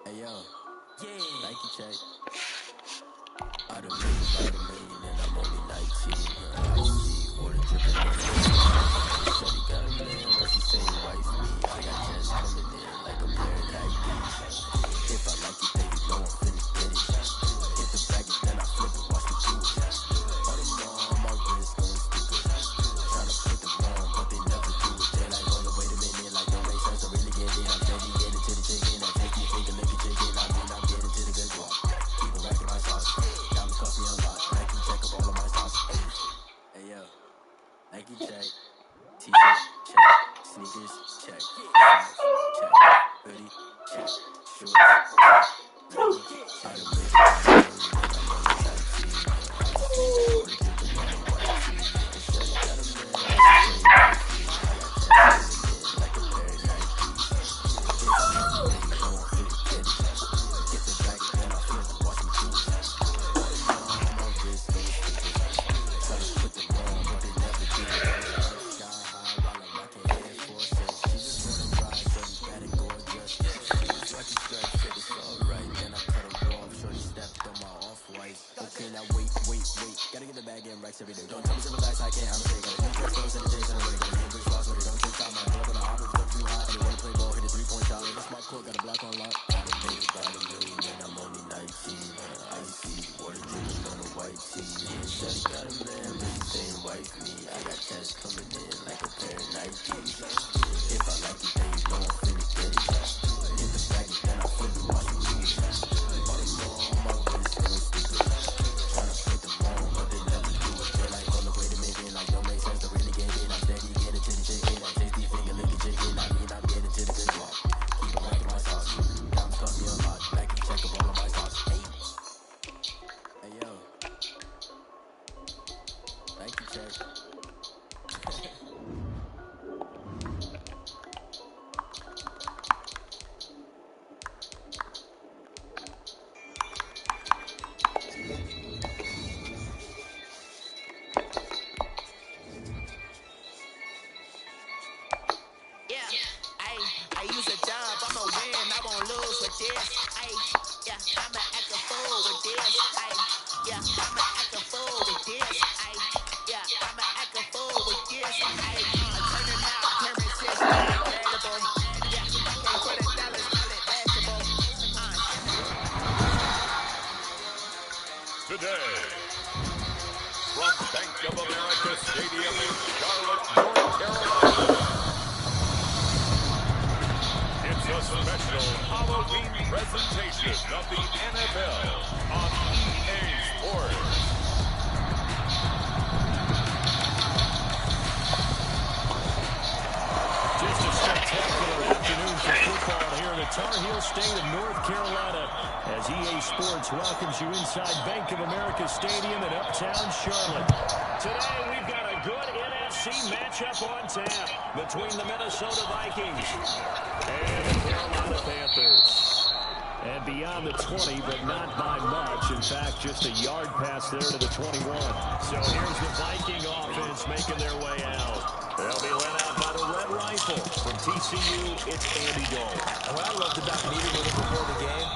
Hey yo, thank you, check. I done made about $1 million and I'm only 19. I see water dripping on the Shorty got a man, but she say wife me. I got checks coming in like a pair of Nikes. If I like it, then you know I'm finna get it. Get the bag and then I flip it, watch me do it. All them on my wrist going stupid. Tryna put them on, but they never do it. They like, hold up, wait a minute, like don't make sense. I really get it. I'm steady getting to the chicken. I take you finger, lick a chicken. I mean, I'm getting to the good walk. Keep it racking my sauce. Diamonds cost me a lot. Nike check up all of my sauce. Hey yo, Nike check. T-shirt check. Sneakers check. Socks check. Hoodie check. Shorts check. Nike. I done made about $1 million and I'm only 19. I see water dripping on the white tee. Shorty got a man, but she say wife me. I got checks coming in like a pair of Nikes. If I like it, then you know I'm finna get it. Get the bag and then I flip it, watch me do it. All them on my wrist going stupid. Tryna put them on, but they never do it. Sky high while I'm rocking Air Forces. She just wanna ride, shorty bad and gorgeous. She was rocking stripes, said it's alright. Then I cut her off, shorty stepped on my off-white. Okay, now wait. Gotta get the bag and racks every day. Don't tell me to relax, I can't, I'm sick. Gotta do first, and the days, and I'm ready. Gotta get fast, but don't take time. I pull up on the hop, it's too hot. They wanna play ball, hit a 3-point shot. It's a smart court, got a block on lock. I done made about $1 million and I'm only 19. I see water dripping on the white tee. Shorty got a man, but she saying wife me. I got checks coming in like a pair of Nikes. If I like it, then you know I'm finna get it. Hit the bag and then I flip it, watch me do it. All them on my wrist going stupid. Tryna put them on, but they never do it. They like, hold up, wait a minute, like don't make sense. I really get it. I'm steady getting to the chicken. I taste these finger licking chicken. I mean, I'm getting to the good walk. Keep it racking my sauce. Diamonds cost me a lot. Nike check up all of my sauce. Hey yo, Nike check. I use a dub, I'ma win, I won't lose with this. I'ma act a fool with this. I'ma act a fool with this. I'ma act a fool with this. I'm turning out appearances, incredible. Can't put $1, call it basketball. Today, from Bank of America Stadium in Charlotte, North Carolina, it's a special Halloween presentation of the NFL on EA Sports. Just a spectacular afternoon for football here in the Tar Heel state of North Carolina as EA Sports welcomes you inside Bank of America Stadium in uptown Charlotte. Today we've got a good NFC matchup on tap between the Minnesota Vikings and the Carolina Panthers. And beyond the 20, but not by much. In fact, just a yard pass there to the 21. So here's the Viking offense making their way out. They'll be led out by the Red Rifle. From TCU, it's Andy Dole. And what I loved about meeting with him before the game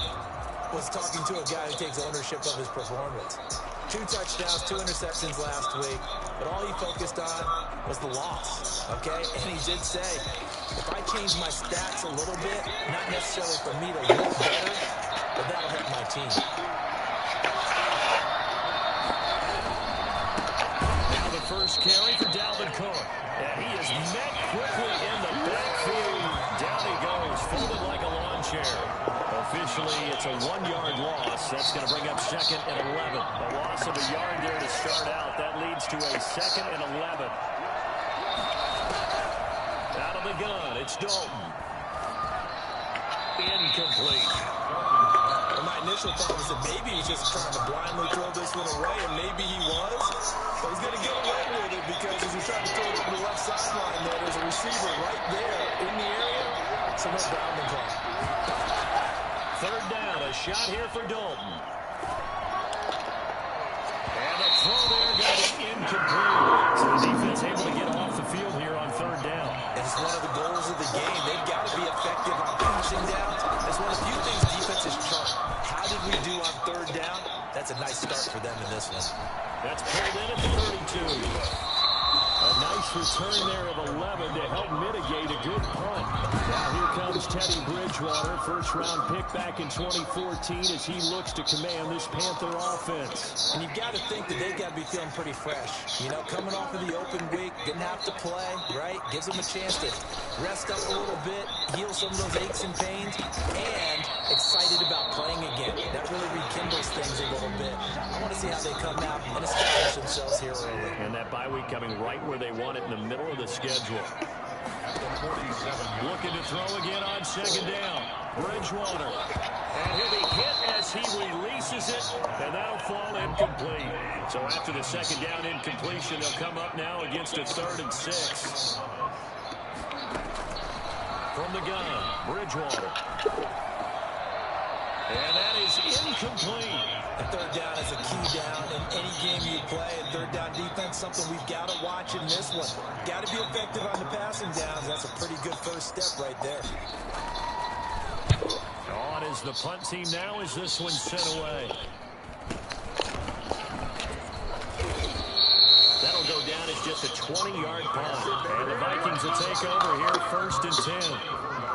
was talking to a guy who takes ownership of his performance. 2 touchdowns, 2 interceptions last week, but all he focused on was the loss, okay? And he did say, if I change my stats a little bit, not necessarily for me to look better, but that'll help my team. Now the first carry for Dalvin Cook. And he is met quickly in the backfield. Down he goes, folded like a lawn chair. Officially, it's a 1-yard loss. That's going to bring up 2nd and 11. A loss of a yard there to start out. That leads to a 2nd and 11. Out of the gun, it's Dalton. Incomplete. Well, my initial thought was that maybe he's just trying to blindly throw this one away, and maybe he was. But he's going to get away with it because as he's trying to throw it to the left sideline there, there's a receiver right there in the area. So no grounding call. 3rd down, a shot here for Dalton. And a throw there got it incomplete. So the defense able to get off the field here on 3rd down. It's one of the goals of the game. They've got to be effective on passing down. It's one of the few things defenses for them in this one. That's pulled in at 32. A nice return there of 11 to help mitigate a good punt. Now here comes Teddy Bridgewater, first-round pick back in 2014 as he looks to command this Panther offense. And you've got to think that they've got to be feeling pretty fresh. You know, coming off of the open week, didn't have to play, right? Gives them a chance to rest up a little bit, heal some of those aches and pains, and excited about playing again. That really rekindles things a little bit. I want to see how they come out and establish themselves here early. And that bye week coming right where they want it, in the middle of the schedule. Looking to throw again on second down. Bridgewater. And he'll be hit as he releases it, and that'll fall incomplete. So after the second down incompletion, they'll come up now against a 3rd and 6. From the gun, Bridgewater. And that is incomplete. And third down is a key down in any game you play. And third down defense, something we've got to watch in this one. Got to be effective on the passing downs. That's a pretty good first step right there. On is the punt team now as this one's sent away. That'll go down as just a 20-yard punt. And the Vikings will take over here, 1st and 10.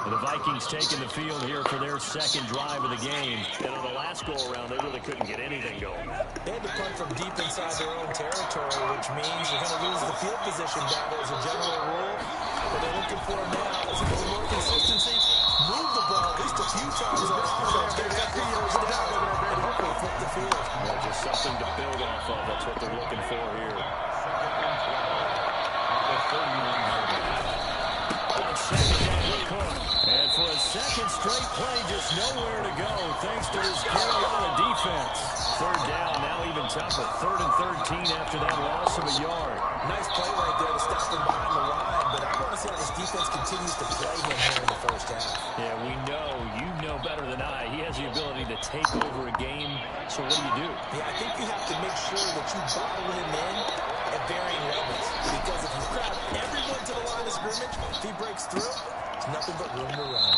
And the Vikings taking the field here for their second drive of the game. And on the last go-around, they really couldn't get anything going. They had to punt from deep inside their own territory, which means they're going to lose the field position battle as a general rule. What they're looking for now is a little more consistency. Move the ball at least a few times on offense. Get that first down and hopefully flip the field. Yeah, just something to build off of. That's what they're looking for here. On second down, Cook. And for a second straight play, just nowhere to go thanks to this Carolina defense. Third down, now even tougher. 3rd and 13 after that loss of a yard. Nice play right there to stop them behind the line, but I want to see how this defense continues to play him here in the first half. Yeah, we know. You know better than I. He has the ability to take over a game. So what do? Yeah, I think you have to make sure that you bottle him in at varying levels. Because if you crowd everyone to the line of scrimmage, if he breaks through, it's nothing but room to run.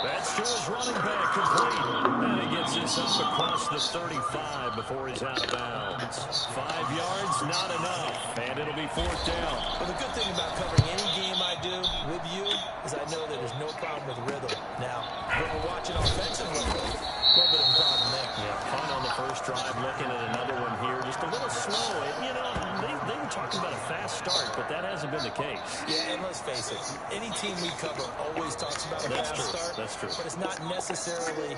That's to his running back, complete. And he gets this up across the 35 before he's out of bounds. 5 yards, not enough. And it'll be 4th down. Well, the good thing about covering any game I do with you is I know that there's no problem with rhythm. Now, when we're watching offensively, a little bit of a problem there. Yeah, punt on the first drive, looking at another one here. Just a little slow. You know, they were talking about a fast start, but that hasn't been the case. Yeah, and let's face it, any team we cover always talks about a fast start. That's true. But it's not necessarily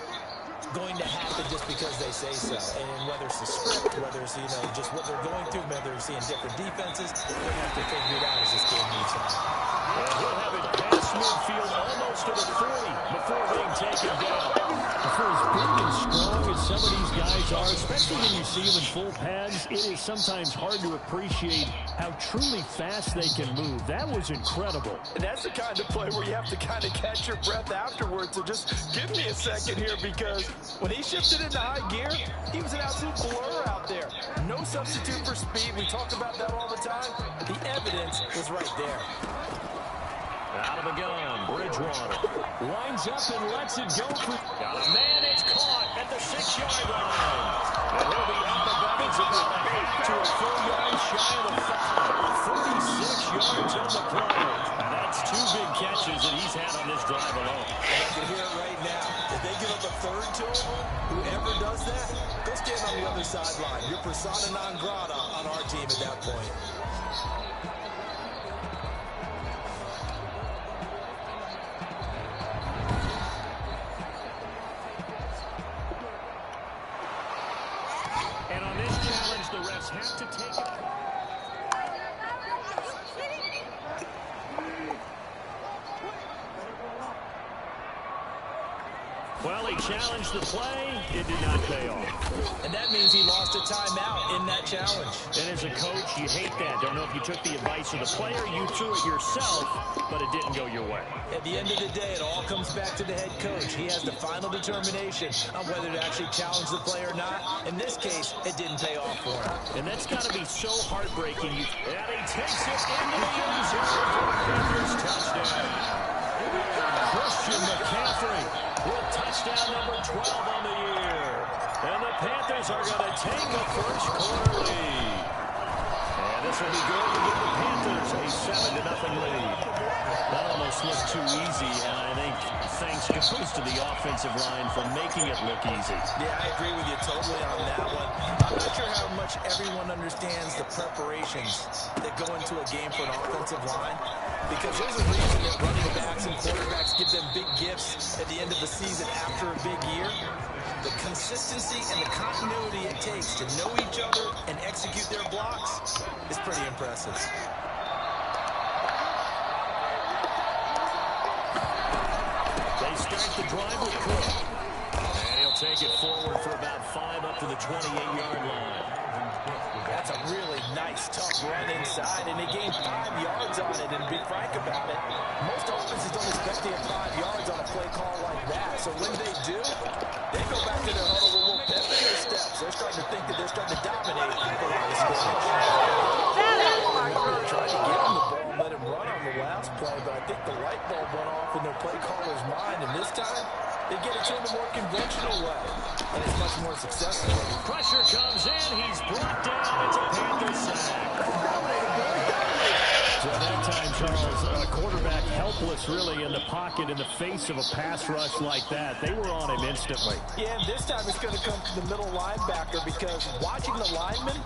going to happen just because they say so. And whether it's the script, whether it's, you know, just what they're going through, whether they're seeing different defenses, they have to figure it out as this game moves on. And he'll have it past midfield almost to the 40 before being taken down. For as big and strong as some of these guys are, especially when you see them in full pads, it is sometimes hard to appreciate how truly fast they can move. That was incredible. And that's the kind of play where you have to kind of catch your breath afterwards. So just give me a second here, because when he shifted into high gear, he was an absolute blur out there. No substitute for speed. We talk about that all the time. The evidence was right there. Out of the gun, Bridgewater lines up and lets it go for... Got a man, it's caught at the 6-yard line. And he'll be up above it to a 4 yards shy of the 5. 36 yards on the play. And that's 2 big catches that he's had on this drive alone. And I can hear it right now. If they give up a third to him, whoever does that, go stand on the other sideline. You're persona non grata on our team at that point. And on this challenge, the refs have to take it. Well, he challenged the play. It did not pay off. And that means he lost a timeout in that challenge. And as a coach, you hate that. Don't know if you took the advice of the player, you threw it yourself, but it didn't go your way. At the end of the day, it all comes back to the head coach. He has the final determination on whether to actually challenge the play or not. In this case, it didn't pay off for him. And that's got to be so heartbreaking. And he takes it into the end zone for the Panthers touchdown. Christian McCaffrey with touchdown number 12 on the year. And the Panthers are going to take a first quarter lead. And this will be good to give the Panthers a 7-0 lead. That almost looked too easy, and I think thanks goes to the offensive line for making it look easy. Yeah, I agree with you totally on that one. I'm not sure how much everyone understands the preparations that go into a game for an offensive line, because there's a reason that running backs and quarterbacks give them big gifts at the end of the season after a big year. The consistency and the continuity it takes to know each other and execute their blocks is pretty impressive. They start the drive with Cook. And he'll take it forward for about 5 up to the 28-yard line. That's a really nice, tough run inside, and they gained 5 yards on it. And to be frank about it, most offenses don't expect to get 5 yards on a play call like that. So when they do, they go back to their huddle with a little pep in their steps. They're starting to think that they're starting to dominate the line of scrimmage. Tried to get him the ball and let him run on the last play, but I think the light bulb went off in their play caller's mind, and this time they get it to him a more conventional way, and it's much more successful. Pressure comes in. He's brought down. It's a Panthers sack. So at that time, Charles, a quarterback helpless really in the pocket in the face of a pass rush like that. They were on him instantly. Yeah, and this time it's going to come from the middle linebacker, because watching the lineman,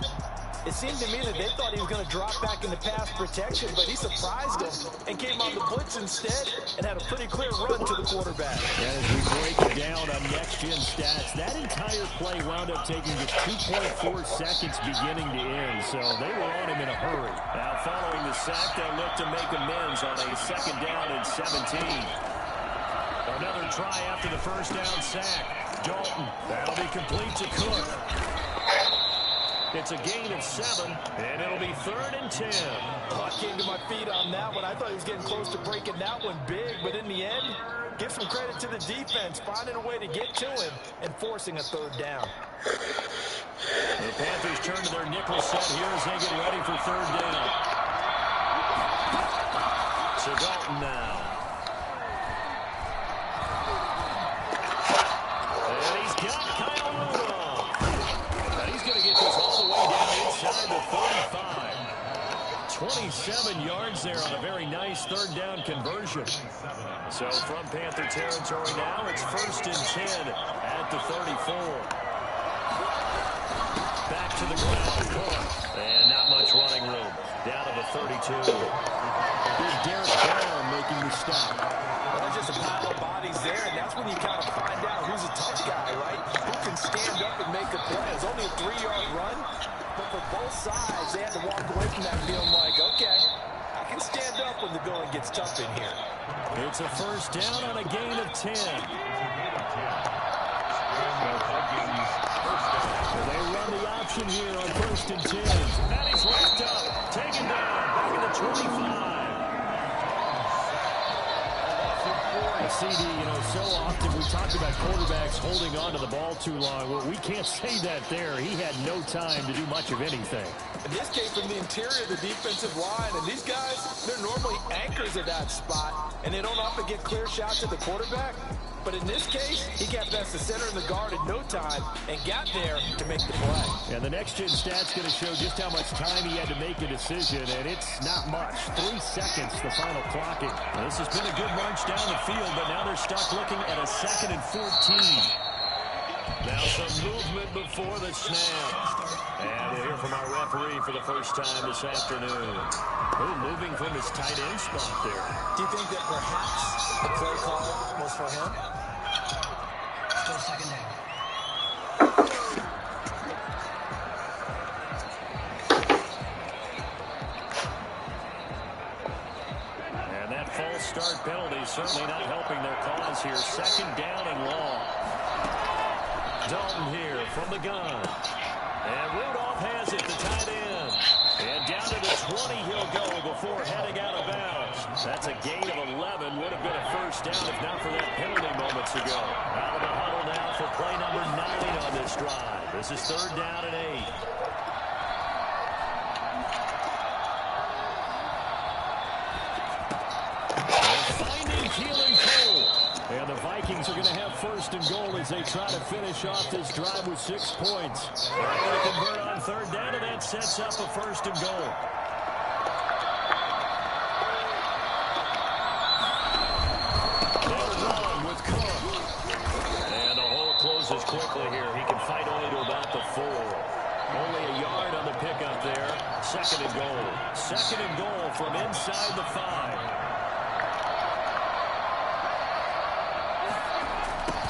it seemed to me that they thought he was going to drop back into pass protection, but he surprised them and came on the blitz instead and had a pretty clear run to the quarterback. And as we break it down on next-gen stats, that entire play wound up taking just 2.4 seconds beginning to end, so they were on him in a hurry. Now, following the sack, they'll look to make amends on a 2nd down and 17. Another try after the first down sack. Dalton, that'll be complete to Cook. It's a gain of 7, and it'll be 3rd and 10. Oh, I came to my feet on that one. I thought he was getting close to breaking that one big, but in the end, give some credit to the defense, finding a way to get to him and forcing a 3rd down. The Panthers turn to their nickel set here as they get ready for 3rd down. So Dalton now. And he's got Kyle Rudolph. And he's going to get this all the way down inside the 35. 27 yards there on a very nice 3rd down conversion. So from Panther territory now, it's 1st and 10 at the 34. Back to the ground. And not much running room. Down to the 32. Here's Derek Brown making the stop. Well, there's just a pile of bodies there, and that's when you kind of find out who's a tough guy, right? Who can stand up and make a play. It's only a 3-yard run, but for both sides, they had to walk away from that feeling like, okay, I can stand up when the going gets tough in here. It's a 1st down on a gain of 10. They run the option here on 1st and 10. And he's locked up. Taken down. Back in the 25. CD, so often we talked about quarterbacks holding on to the ball too long. Well, we can't say that there. He had no time to do much of anything. And this came from the interior of the defensive line, and these guys, they're normally anchors at that spot, and they don't often get clear shots at the quarterback. But in this case, he got past the center and the guard in no time and got there to make the play. And the next-gen stat's going to show just how much time he had to make a decision, and it's not much. 3 seconds, the final clocking. Now, this has been a good march down the field, but now they're stuck looking at a 2nd and 14. Now some movement before the snap. And we'll hear from our referee for the first time this afternoon. Moving from his tight end spot there. Do you think that perhaps the play call was for him? Still 2nd down. And that false start penalty certainly not helping their cause here. 2nd down and long. Dalton here from the gun. And Rudolph has it, the tight end. And down to the 20 he'll go before heading out of bounds. That's a gain of 11. Would have been a 1st down if not for that penalty moments ago. Out of the huddle now for play number 9 on this drive. This is 3rd down and 8. And finding Keelan Cole. And the Vikings are going to have 1st first and goal as they try to finish off this drive with 6 points. They're able to convert on third down, and that sets up a first and goal. They'll run with Cook. And the hole closes quickly here. He can fight only to about the 4. Only a yard on the pickup there. Second and goal. Second and goal from inside the 5.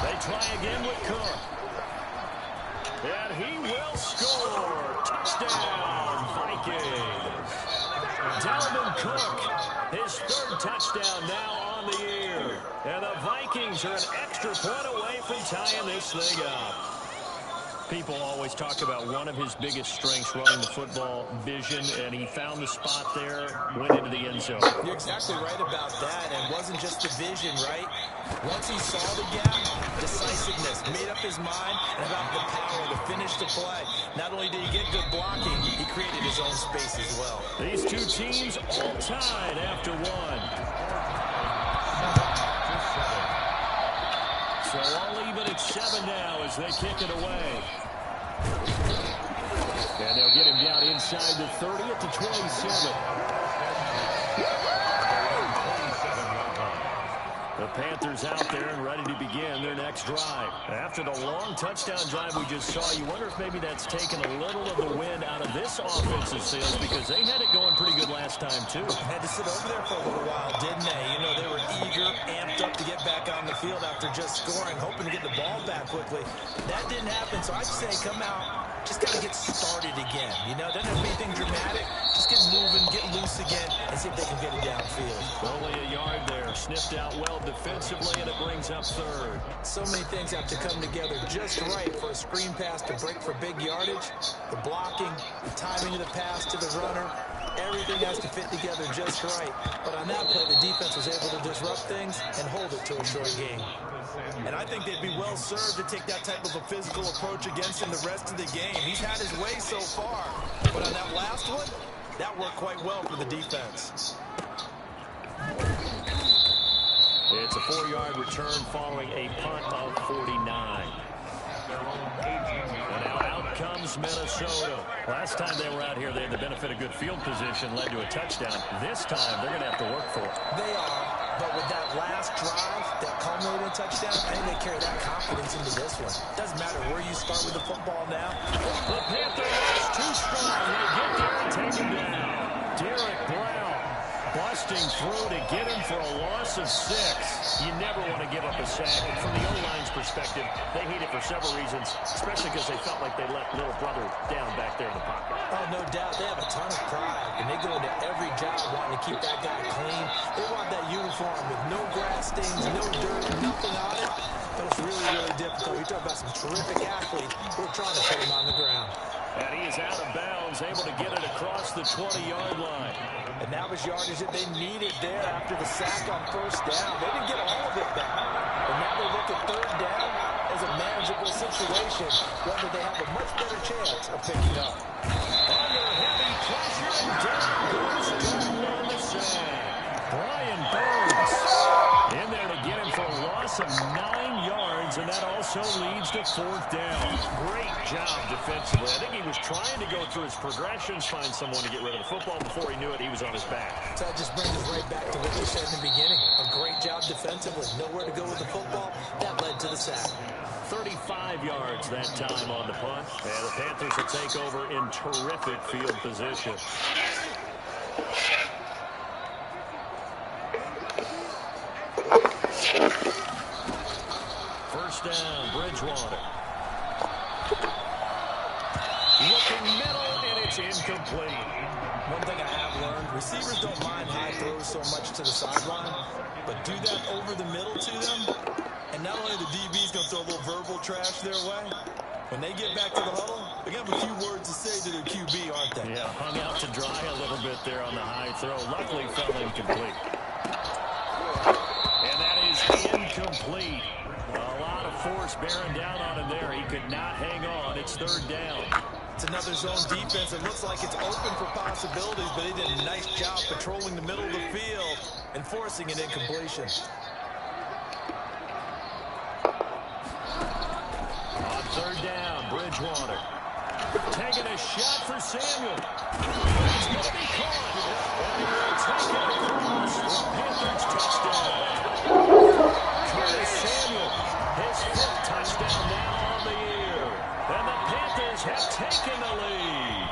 They try again with Cook. And he will score. Touchdown, Vikings. Dalvin Cook, his 3rd touchdown now on the year. And the Vikings are an extra point away from tying this thing up. People always talk about one of his biggest strengths, running the football, vision, and he found the spot there, went into the end zone. You're exactly right about that, and it wasn't just the vision, right? Once he saw the gap, decisiveness, made up his mind, and about the power to finish the play. Not only did he get good blocking, he created his own space as well. These two teams all tied after 1. So all even at 7 now as they kick it away. And they'll get him down inside the 30 at the 27. The Panthers out there and ready to begin their next drive. After the long touchdown drive we just saw, you wonder if maybe that's taken a little of the wind out of this offensive sails because they had it going pretty good last time, too. Had to sit over there for a little while, didn't they? You know, they were eager, amped up to get back on the field after just scoring, hoping to get the ball back quickly. That didn't happen, so I'd say come out, just got to get started again. You know, doesn't have to be anything dramatic. Just get moving, get loose again, and see if they can get it downfield. Only a yard there, sniffed out well defensively, and it brings up 3rd. So many things have to come together just right for a screen pass to break for big yardage. The blocking, the timing of the pass to the runner, everything has to fit together just right. But on that play, the defense was able to disrupt things and hold it to a short game. And I think they'd be well served to take that type of a physical approach against him the rest of the game. He's had his way so far. But on that last one, that worked quite well for the defense. It's a 4-yard return following a punt of 49. And now out comes Minnesota. Last time they were out here, they had the benefit of good field position, led to a touchdown. This time, they're going to have to work for it. They are, but with that last drive, that culminated in a touchdown, I think they carry that confidence into this one. Doesn't matter where you start with the football now. The Panthers is too strong. They get there and take him down. Derek Brown busting through to get him for a loss of 6. You never want to give up a sack. From the O-line's perspective, they hate it for several reasons, especially because they felt like they let little brother down back there in the pocket. Oh, no doubt. They have a ton of pride, and they go into every job wanting to keep that guy clean. They want that uniform with no grass stains, no dirt, nothing on it. But it's really, really difficult. You talk about some terrific athletes who are trying to put him on the ground. And he is out of bounds, able to get it across the 20-yard line. And that was yardage that they needed there after the sack on first down. They didn't get all of it back. And now they look at third down as a manageable situation, whether they have a much better chance of picking up. Under heavy pressure, and down goes Jordan on the sack. Brian Burns in there to get him for a loss of 9 yards, and that also leads to 4th down. Great job defensively. I think he was trying to go through his progressions, find someone to get rid of the football. Before he knew it, he was on his back. So that just brings us right back to what we said in the beginning. A great job defensively. Nowhere to go with the football. That led to the sack. 35 yards that time on the punt. And the Panthers will take over in terrific field position. First down, Bridgewater. Looking middle, and it's incomplete. One thing I have learned, receivers don't mind high throws so much to the sideline, but do that over the middle to them, and not only the DB's going to throw a little verbal trash their way, when they get back to the huddle, they have a few words to say to their QB, aren't they? Yeah, hung out to dry a little bit there on the high throw. Luckily, fell incomplete. And that is incomplete. A lot of force bearing down on him there. He could not hang on. It's 3rd down. It's another zone defense. It looks like it's open for possibilities, but they did a nice job patrolling the middle of the field and forcing an incompletion. Third down, Bridgewater. Taking a shot for Samuel. It's going to be caught. And he will take it across for a Panthers touchdown. Curtis Samuel, his 5th touchdown now on the year. And the Panthers have taken the lead.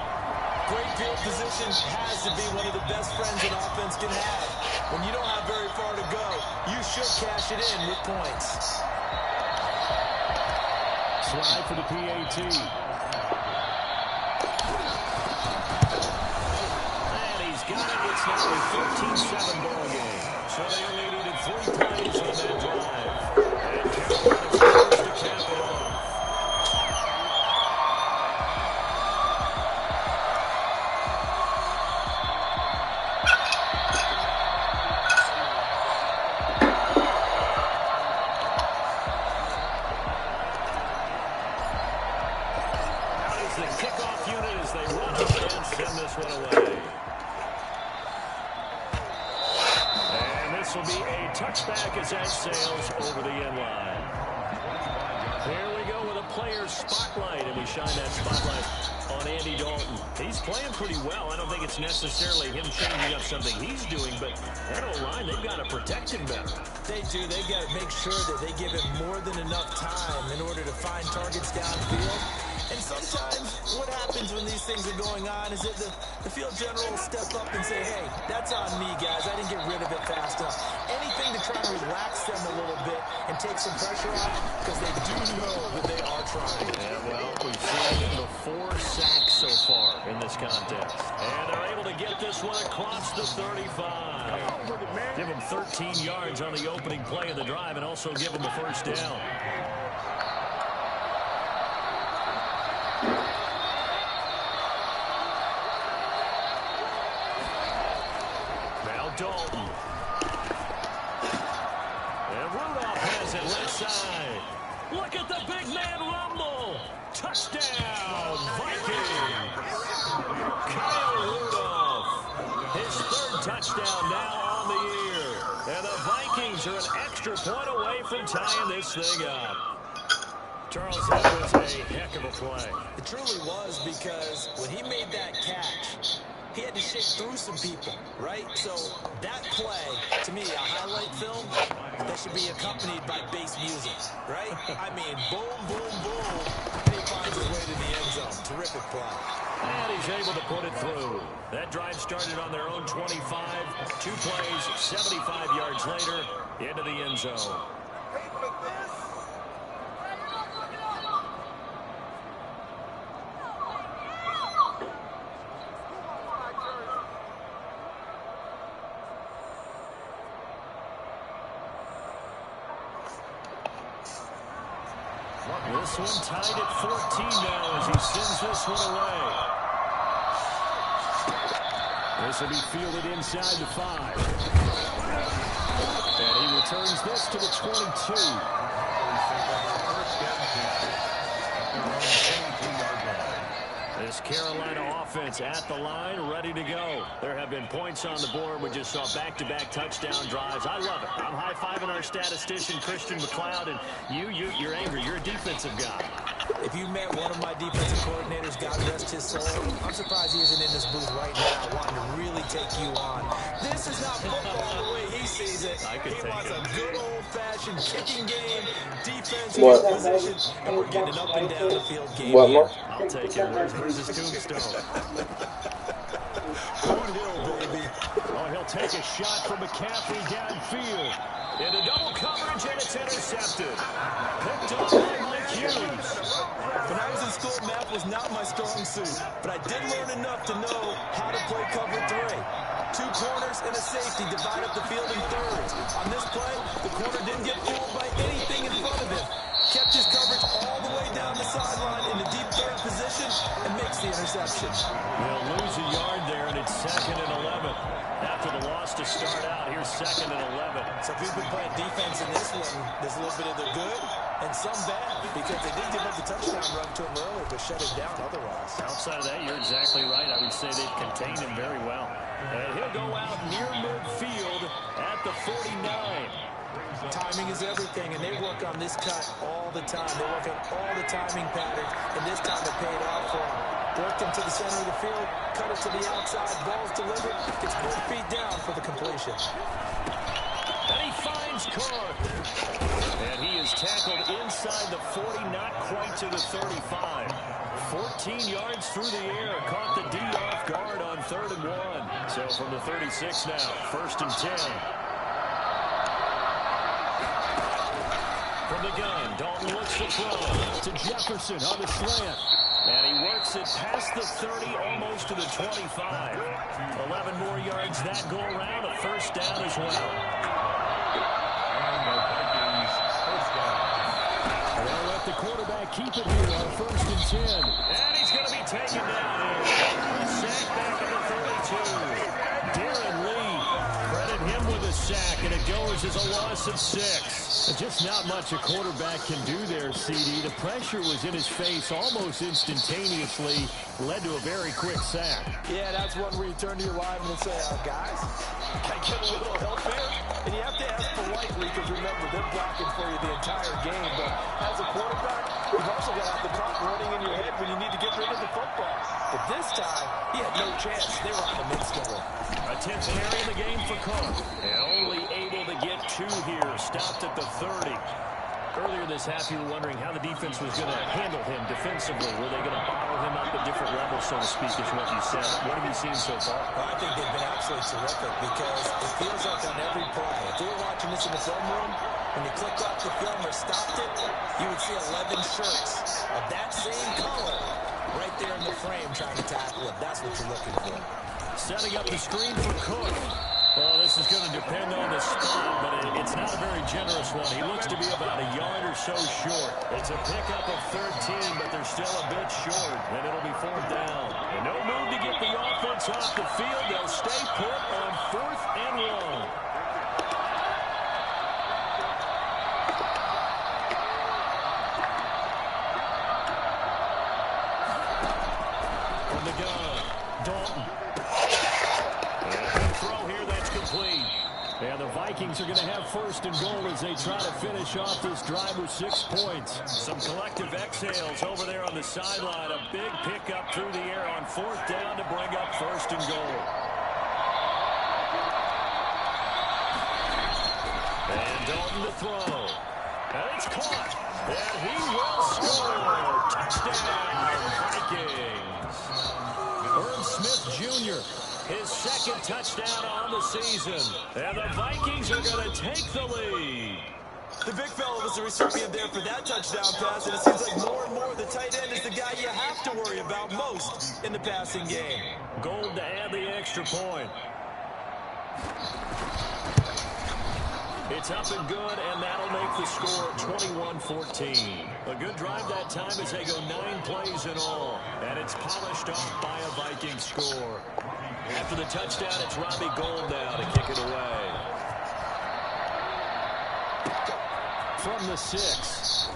Great field position has to be one of the best friends an offense can have. When you don't have very far to go, you should cash it in with points. Slide for the PAT. And he's got it. It's now a 13-7 ball game. So they only needed 3 plays on that drive. And Carolina scores to cap it off. The kickoff unit as they run up and send this one away. And this will be a touchback as that sails over the end line. Here we go with a player's spotlight, and we shine that spotlight on Andy Dalton. He's playing pretty well. I don't think it's necessarily him changing up something he's doing, but that O-line, they've got to protect him better. They do. They've got to make sure that they give it more than enough time in order to find targets downfield. And sometimes what happens when these things are going on is that the field general will step up and say, hey, that's on me, guys. I didn't get rid of it fast enough. Anything to try to relax them a little bit and take some pressure off, because they do know that they are trying. Yeah, well, we've seen the 4 sacks so far in this contest. And they're able to get this one across the 35. Give them 13 yards on the opening play of the drive and also give them a first down. Dalton. And Rudolph has it left side. Look at the big man rumble. Touchdown, Vikings. Kyle Rudolph. His 3rd touchdown now on the year. And the Vikings are an extra point away from tying this thing up. Charles, that was a heck of a play. It truly was, because when he made that catch, he had to shake through some people, right? So that play, to me, a highlight film, that should be accompanied by bass music, right? I mean, boom, boom, boom, and he finds his way to the end zone. Terrific play. And he's able to put it through. That drive started on their own 25. 2 plays, 75 yards later, into the end zone. This one tied at 14 now as he sends this one away. This will be fielded inside the 5. And he returns this to the 22. This Carolina offense at the line, ready to go. There have been points on the board. We just saw back-to-back touchdown drives. I love it. I'm high-fiving our statistician, Christian McLeod, and you're angry. You're a defensive guy. If you met one of my defensive coordinators, God rest his soul, I'm surprised he isn't in this booth right now wanting to really take you on. This is not football the way he sees it. He wants a good old-fashioned kicking game, defense, position, and we're getting an up and down the field game here. I'll take it. Where's his tombstone? Good hill, baby. Oh, he'll take a shot from McCaffrey downfield. Into double coverage, and it's intercepted. Picked up by Mike Hughes. When I was in school, math was not my strong suit, but I did learn enough to know how to play cover 3. 2 corners and a safety divide up the field in thirds. On this play, the corner didn't get fooled by anything in front of him. Kept his coverage all the way down the sideline in the deep third position and makes the interception. They'll lose a yard there, and it's 2nd and 11. After the loss to start out, here's 2nd and 11. So if you've been playing defense in this one, there's a little bit of the good and some bad, because they did give up the touchdown run to him earlier, but shut it down otherwise. Outside of that, you're exactly right. I would say they've contained him very well. And he'll go out near midfield at the 49. Timing is everything, and they work on this cut all the time. They work on all the timing patterns, and this time it paid off for them. Worked him to the center of the field, cut it to the outside, ball's delivered, gets both feet down for the completion. And he finds Carr. And he is tackled inside the 40, not quite to the 35. 14 yards through the air, caught the D off guard on 3rd and 1. So from the 36 now, 1st and 10. From the gun, Dalton looks to throw to Jefferson on the slant. And he works it past the 30, almost to the 25. 11 more yards that go around, a 1st down as well. They'll let the quarterback keep it here on 1st and 10. And he's going to be taken down here. A sack back at the 32. Darren Lee, credit him with a sack, and it goes as a loss of 6. Just not much a quarterback can do there, CD. The pressure was in his face almost instantaneously, led to a very quick sack. Yeah, that's one where you turn to your lineman and say, guys, can I get a little help here? And you have to ask politely because, remember, they're blocking for you the entire game. But as a quarterback, you've also got to have the clock running in your head when you need to get rid of the football. But this time, he had no chance. They were on the mid-score. A 10th carry in the game for Carr. And only able to get 2 here. Stopped at the 30. Earlier this half, you were wondering how the defense was going to handle him defensively. Were they going to bottle him up at different levels, so to speak, is what you said. What have you seen so far? Well, I think they've been absolutely terrific because it feels like on every play, if you were watching this in the film room, when you clicked off the film or stopped it, you would see 11 shirts of that same color right there in the frame trying to tackle it. That's what you're looking for. Setting up the screen for Cook. Well, this is going to depend on the spot, but it's not a very generous one. He looks to be about a yard or so short. It's a pickup of 13, but they're still a bit short, and it'll be 4th down. And no move to get the offense off the field. They'll stay put on 4th and 1. From the gun, Dalton. Throw here, that's complete. And the Vikings are going to have 1st and goal as they try to finish off this drive with 6 points. Some collective exhales over there on the sideline. A big pickup through the air on 4th down to bring up 1st and goal. And Dalton to throw. And it's caught. And he will score. Touchdown, Vikings. Herb Smith Jr., his 2nd touchdown on the season. And the Vikings are going to take the lead. The big fella was the recipient there for that touchdown pass, and it seems like more and more the tight end is the guy you have to worry about most in the passing game. Gold to add the extra point. It's up and good, and that'll make the score 21-14. A good drive that time as they go 9 plays in all. And it's polished off by a Viking score. After the touchdown, it's Robbie Gould now to kick it away. From the 6.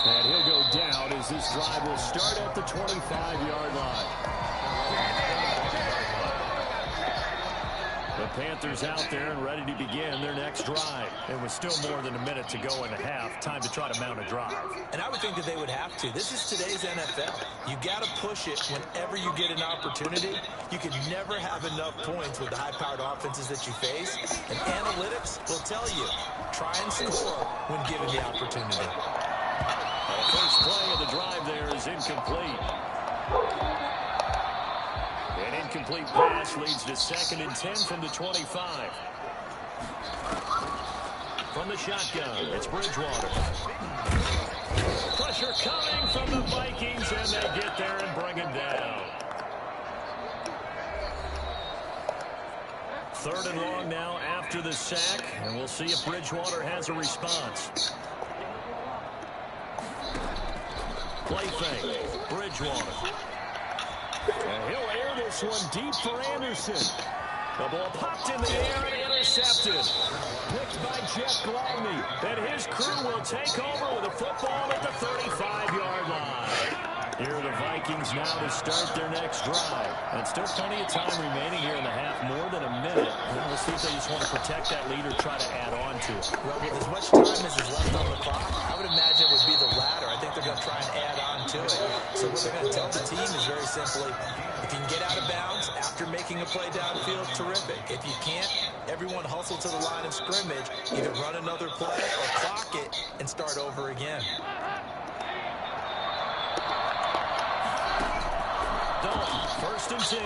And he'll go down as this drive will start at the 25-yard line. The Panthers out there and ready to begin their next drive. It was still more than a minute to go in the half. Time to try to mount a drive. And I would think that they would have to. This is today's NFL. You got to push it whenever you get an opportunity. You can never have enough points with the high-powered offenses that you face. And analytics will tell you, try and score when given the opportunity. The first play of the drive there is incomplete. An incomplete pass leads to 2nd and 10 from the 25. From the shotgun, it's Bridgewater. Pressure coming from the Vikings, and they get there and bring him down. 3rd and long now after the sack, and we'll see if Bridgewater has a response. Play fake, Bridgewater. And he'll air this one deep for Anderson. The ball popped in the air and intercepted. Picked by Jeff Gladney. And his crew will take over with a football at the 35-yard line. Here are the Vikings now to start their next drive. And still plenty of time remaining here in the half, more than a minute. Well, let's see if they just want to protect that lead or try to add on to it. Well, with as much time as is left on the clock, I would imagine it would be the latter. I think they're going to try and add on to it. So what they're going to tell the team is very simply, if you can get out of bounds after making a play downfield, terrific. If you can't, everyone hustle to the line of scrimmage, either run another play or clock it and start over again. First and 10.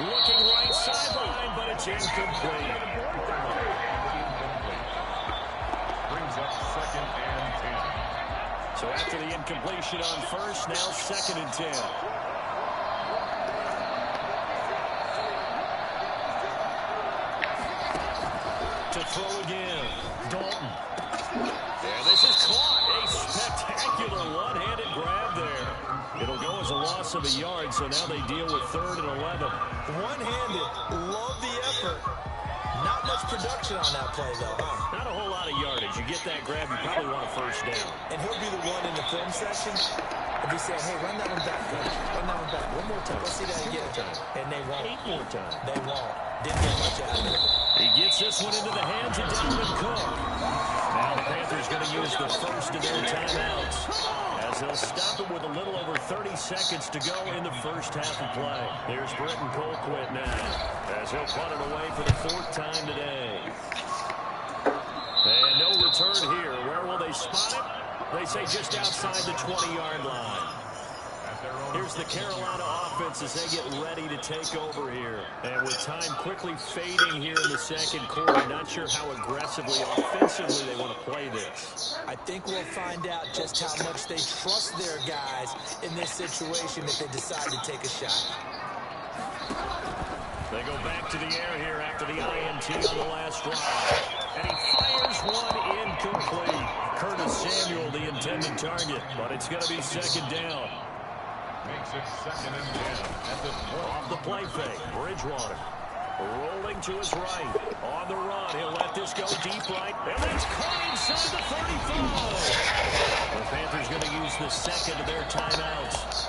Looking right sideline, but it's incomplete. Brings up 2nd and 10. So after the incompletion on first, now 2nd and 10. To throw again. Dalton. And this is caught. A spectacular one-handed grab there. It'll go as a loss of a yard, so now they deal with 3rd and 11. One-handed. Love the effort. Not much production on that play, though, huh? Not a whole lot of yardage. You get that grab, you probably want a first down. And he'll be the one in the film section. And be saying, hey, run that one back, coach. Run that one back. One more time. Let's see that again. And they won't. 8 more times. They won't. Didn't get much out of it. He gets this one into the hands of Dalvin Cook. Now the Panthers going to use the first of their timeouts, as they'll stop it with a little over 30 seconds to go in the first half of play. Here's Britton Colquitt now, as he'll punt it away for the 4th time today. And no return here. Where will they spot it? They say just outside the 20-yard line. Here's the Carolina offense as they get ready to take over here. And with time quickly fading here in the second quarter, not sure how aggressively, offensively they want to play this. I think we'll find out just how much they trust their guys in this situation if they decide to take a shot. They go back to the air here after the INT on the last drive. And he fires one incomplete. Curtis Samuel, the intended target, but it's going to be 2nd down. Makes it 2nd and 10 at the 12. Off the play fake, Bridgewater rolling to his right. On the run, he'll let this go deep right. And it's caught inside the 35. The Panthers going to use the 2nd of their timeouts,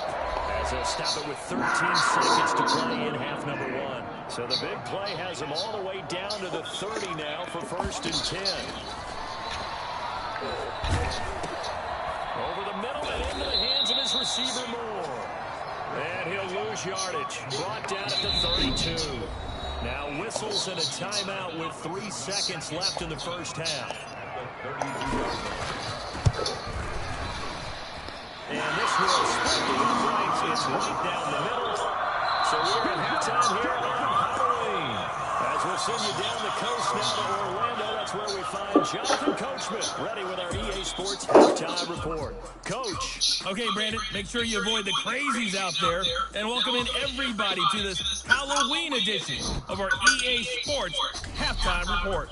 as they'll stop it with 13 seconds to play in half number 1. So the big play has them all the way down to the 30 now for 1st and 10. Over the middle and into the hands of his receiver Moore. And he'll lose yardage. Brought down at the 32. Now whistles and a timeout with 3 seconds left in the first half. And this will split the uprights. It's right down the middle. So we're at halftime here on Halloween. As we'll send you down the coast now to Orlando, that's where we find Jonathan Coachman, ready with our EA Sports halftime report. Coach. Okay, Brandon, make sure you avoid the crazies out there and welcome in everybody to this Halloween edition of our EA Sports halftime report.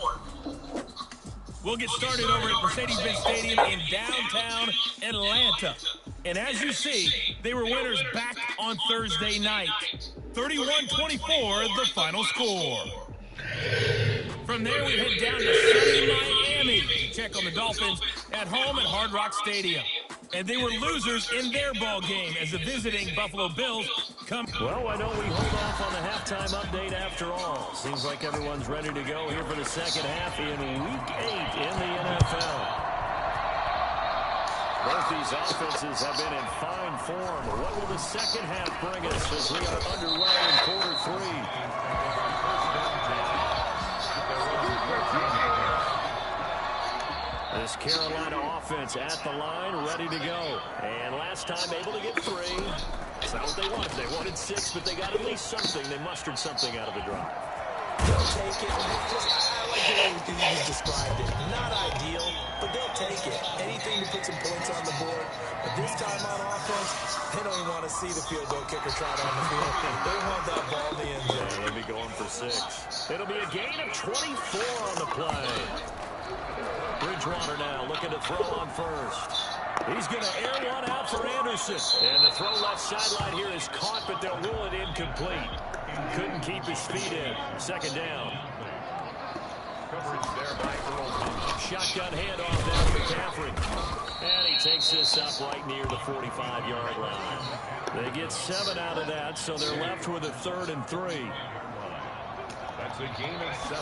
We'll get started over at Mercedes-Benz Stadium in downtown Atlanta. And as you see, they were winners back on Thursday night. 31-24, the final score. From there, we head down to sunny Miami to check on the Dolphins at home at Hard Rock Stadium. And they were losers in their ball game as the visiting Buffalo Bills come. Well, why don't we hold off on the halftime update after all? Seems like everyone's ready to go here for the second half in Week 8 in the NFL. Both these offenses have been in fine form. What will the second half bring us as we are underway in quarter 3? This Carolina offense at the line, ready to go. And last time able to get 3. That's not what they wanted. They wanted 6, but they got at least something. They mustered something out of the drive. They'll take it. I like the way you described it. Not ideal, but they'll take it. Anything to put some points on the board. But this time on offense, they don't even want to see the field goal kicker trot on the field. They want that ball in the end zone. They'll be going for 6. It'll be a gain of 24 on the play. Bridgewater now looking to throw on first. He's going to air one out for Anderson. And the throw left sideline here is caught, but they'll rule it incomplete. Couldn't keep his feet in. Second down. Coverage there by Earl. Shotgun handoff down to McCaffrey. And he takes this up right near the 45-yard line. They get 7 out of that, so they're left with a 3rd and 3. That's a gain of 7.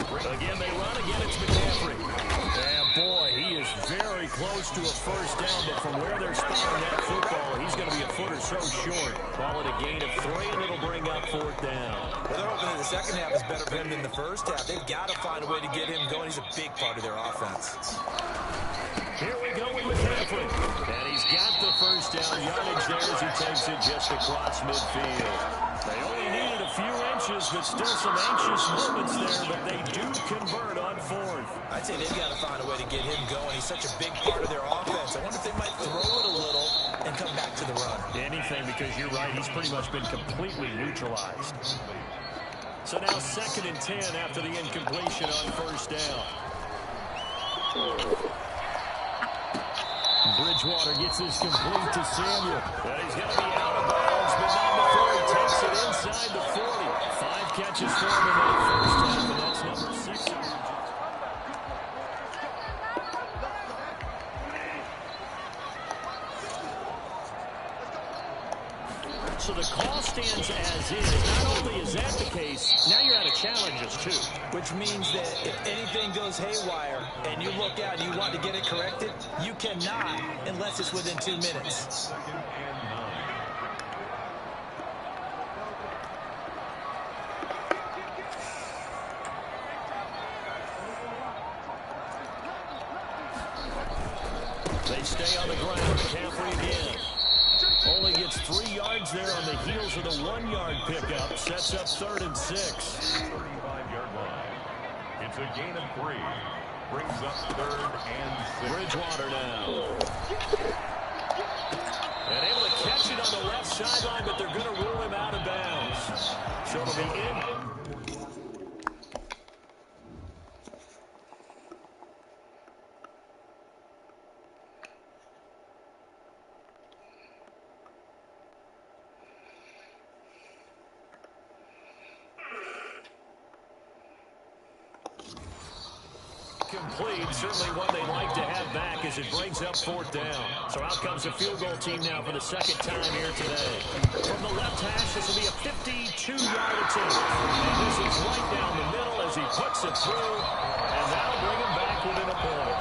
Again, they run. Again, it's McCaffrey. And boy, he is very close to a first down, but from where they're spotting that football, he's going to be a foot or so short. Call it a gain of 3, and it'll bring up 4th down. Well, they're hoping that the second half is better for him than the first half. They've got to find a way to get him going. He's a big part of their offense. Here we go with McCaffrey. And he's got the first down yardage there as he takes it just across midfield. They only needed a few inches, but still some anxious moments there, but they do convert on 4th. I'd say they've got to find a way to get him going. He's such a big part of their offense. I wonder if they might throw it a little and come back to the run. Anything, because you're right, he's pretty much been completely neutralized. So now 2nd and 10 after the incompletion on first down. Bridgewater gets this complete to Samuel. And he's going to be out of bounds, but not before he takes it inside the 40. 5 catches for him in that first half, and that's number 6. So the call stands as is. Not only is that the case, now you're out of challenges, too. Which means that if anything goes haywire and you look out and you want to get it corrected, you cannot unless it's within 2 minutes. They stay on the ground. McCaffrey again. Only gets 3 yards there on the heels of the 1-yard pickup. Sets up 3rd and 6. 35-yard line. It's a gain of 3. Brings up 3rd and 6. Bridgewater now. And able to catch it on the left sideline, but they're going to rule him out of bounds. So it'll be in. Complete, certainly one they'd like to have back as it brings up 4th down. So out comes the field goal team now for the 2nd time here today. From the left hash, this will be a 52-yard attempt. And this is right down the middle as he puts it through, and that'll bring him back within a point.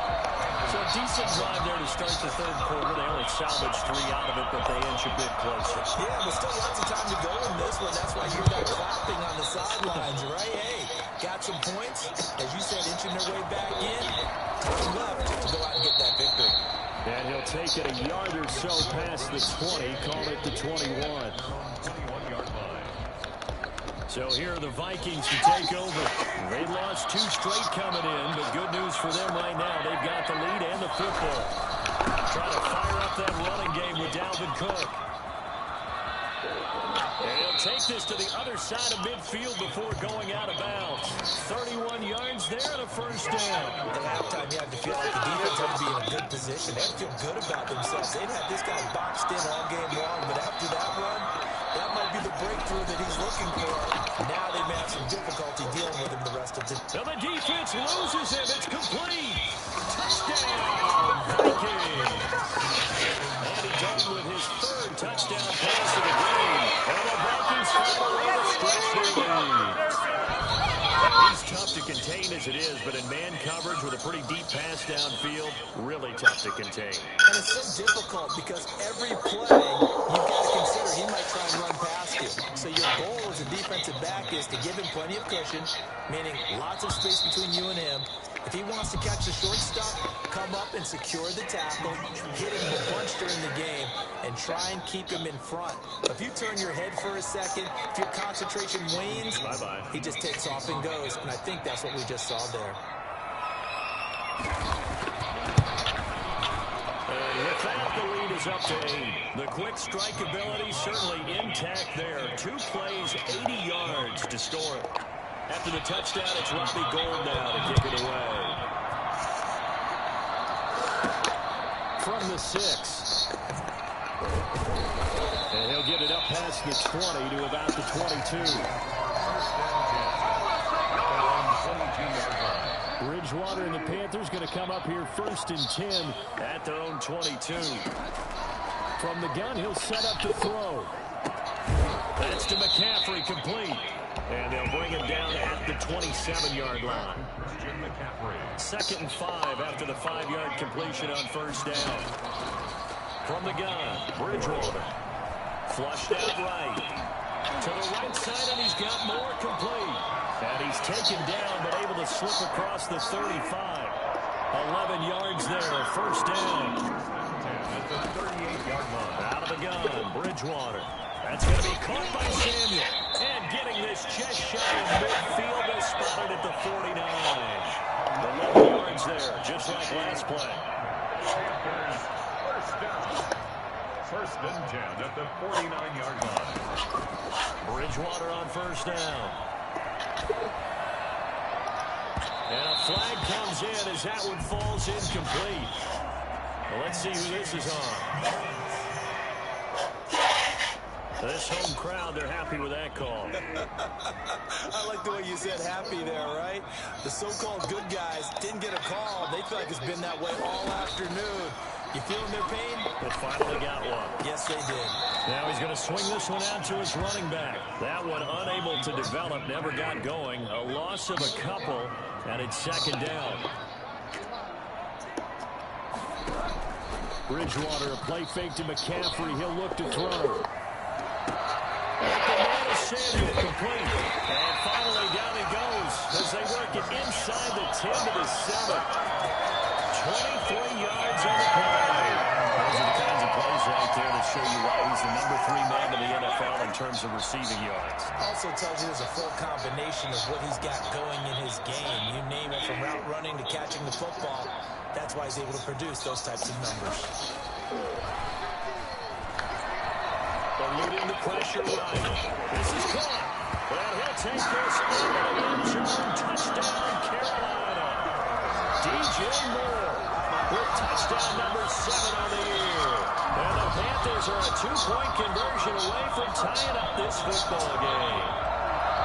So a decent drive there to start the 3rd quarter. They only salvaged 3 out of it, but they inch a bit closer. Yeah, but still lots of time to go in this one. That's why you're that clapping on the sidelines, right? Hey, got some points. As you said, inching their way back in. Time left to go out and get that victory. And he'll take it a yard or so past the 20, call it the 21. 21-yard line. So here are the Vikings to take over. They lost 2 straight coming in, but good news for them right now. They've got the lead and the football. Trying to fire up that running game with Dalvin Cook. And he'll take this to the other side of midfield before going out of bounds. 31 yards there and a first down. At halftime, you have to feel like the defense had to be in a good position. They had to feel good about themselves. They'd had this guy boxed in all game long, but after that run, that might be the breakthrough that he's looking for. Now they may have some difficulty dealing with him the rest of the time. Now the defense loses him. It's complete. Touchdown, Vikings. And he done with his 3rd touchdown pass of the game. And the Vikings find a way to stretch their lead. He's tough to contain as it is, but in man coverage with a pretty deep pass downfield, really tough to contain. And it's so difficult because every play you've got to consider he might try and run past you. So your goal as a defensive back is to give him plenty of cushion, meaning lots of space between you and him. If he wants to catch the short stuff, come up and secure the tackle, hit him a bunch during the game, and try and keep him in front. If you turn your head for a second, if your concentration wanes, he just takes off and goes, and I think that's what we just saw there. And with that, the lead is up to 8. The quick strike ability certainly intact there. 2 plays, 80 yards to score. After the touchdown, it's Robbie Gould now to kick it away. From the 6. And he'll get it up past the 20 to about the 22. Bridgewater and the Panthers going to come up here 1st and 10 at their own 22. From the gun, he'll set up to throw. That's to McCaffrey, complete. And they'll bring him down at the 27-yard line. 2nd and 5 after the 5-yard completion on 1st down. From the gun, Bridgewater. Flushed out right. To the right side, and he's got more, complete. And he's taken down, but able to slip across the 35. 11 yards there, 1st down. At the 38-yard line. Out of the gun, Bridgewater. That's going to be caught by Samuel. And getting this just shy of midfield, they spotted at the 49. 11 yards there, just like last play. First down. 1st and 10 at the 49-yard line. Bridgewater on 1st down. And a flag comes in as that one falls incomplete. Well, let's see who this is on. This home crowd, they're happy with that call. I like the way you said happy there, right? The so-called good guys didn't get a call. They feel like it's been that way all afternoon. You feeling their pain? They finally got one. Yes, they did. Now he's going to swing this one out to his running back. That one unable to develop, never got going. A loss of a couple, and it's 2nd down. Bridgewater, a play fake to McCaffrey. He'll look to throw. At the man is Samuel, complete. And finally down he goes as they work it inside the 10 to the 7. 23 yards on the play. Those are the kinds of plays right there that show you why he's the number 3 man in the NFL in terms of receiving yards. Also tells you there's a full combination of what he's got going in his game. You name it, from route running to catching the football. That's why he's able to produce those types of numbers. Eluding the pressure right. This is caught. Well, he'll take this on. Touchdown, Carolina. DJ Moore with touchdown number 7 on the year. And the Panthers are a 2-point conversion away from tying up this football game.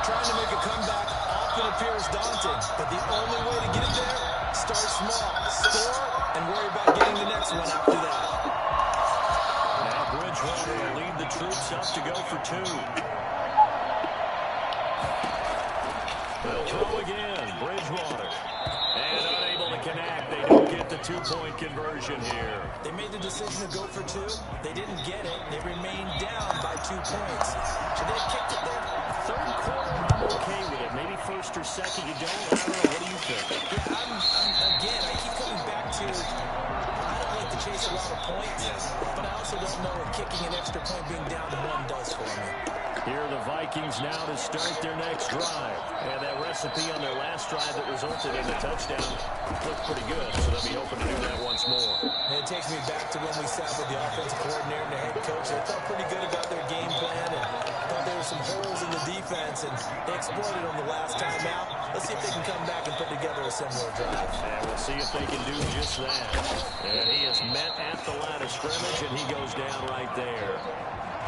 Trying to make a comeback often appears daunting, but the only way to get there, start small, score, and worry about getting the next one after that. Now Bridgewater will lead the troops up to go for 2. They'll throw again, Bridgewater. And unable to connect. They don't get the 2-point conversion here. They made the decision to go for 2. They didn't get it. They remained down by 2 points. Should they have kicked it there? 3rd quarter, I'm okay with it. Maybe 1st or 2nd, you don't. I don't know. What do you think? Yeah, again, I keep coming back to, I don't like to chase a lot of points, but I also don't know if kicking an extra point being down to 1 does for me. Here are the Vikings now to start their next drive. And that recipe on their last drive that resulted in the touchdown looked pretty good, so they'll be hoping to do that once more. And it takes me back to when we sat with the offensive coordinator and the head coach. They felt pretty good about their game plan and thought there were some holes in the defense, and they exploited them the last time out. Let's see if they can come back and put together a similar drive. And we'll see if they can do just that. And he is met at the line of scrimmage, and he goes down right there.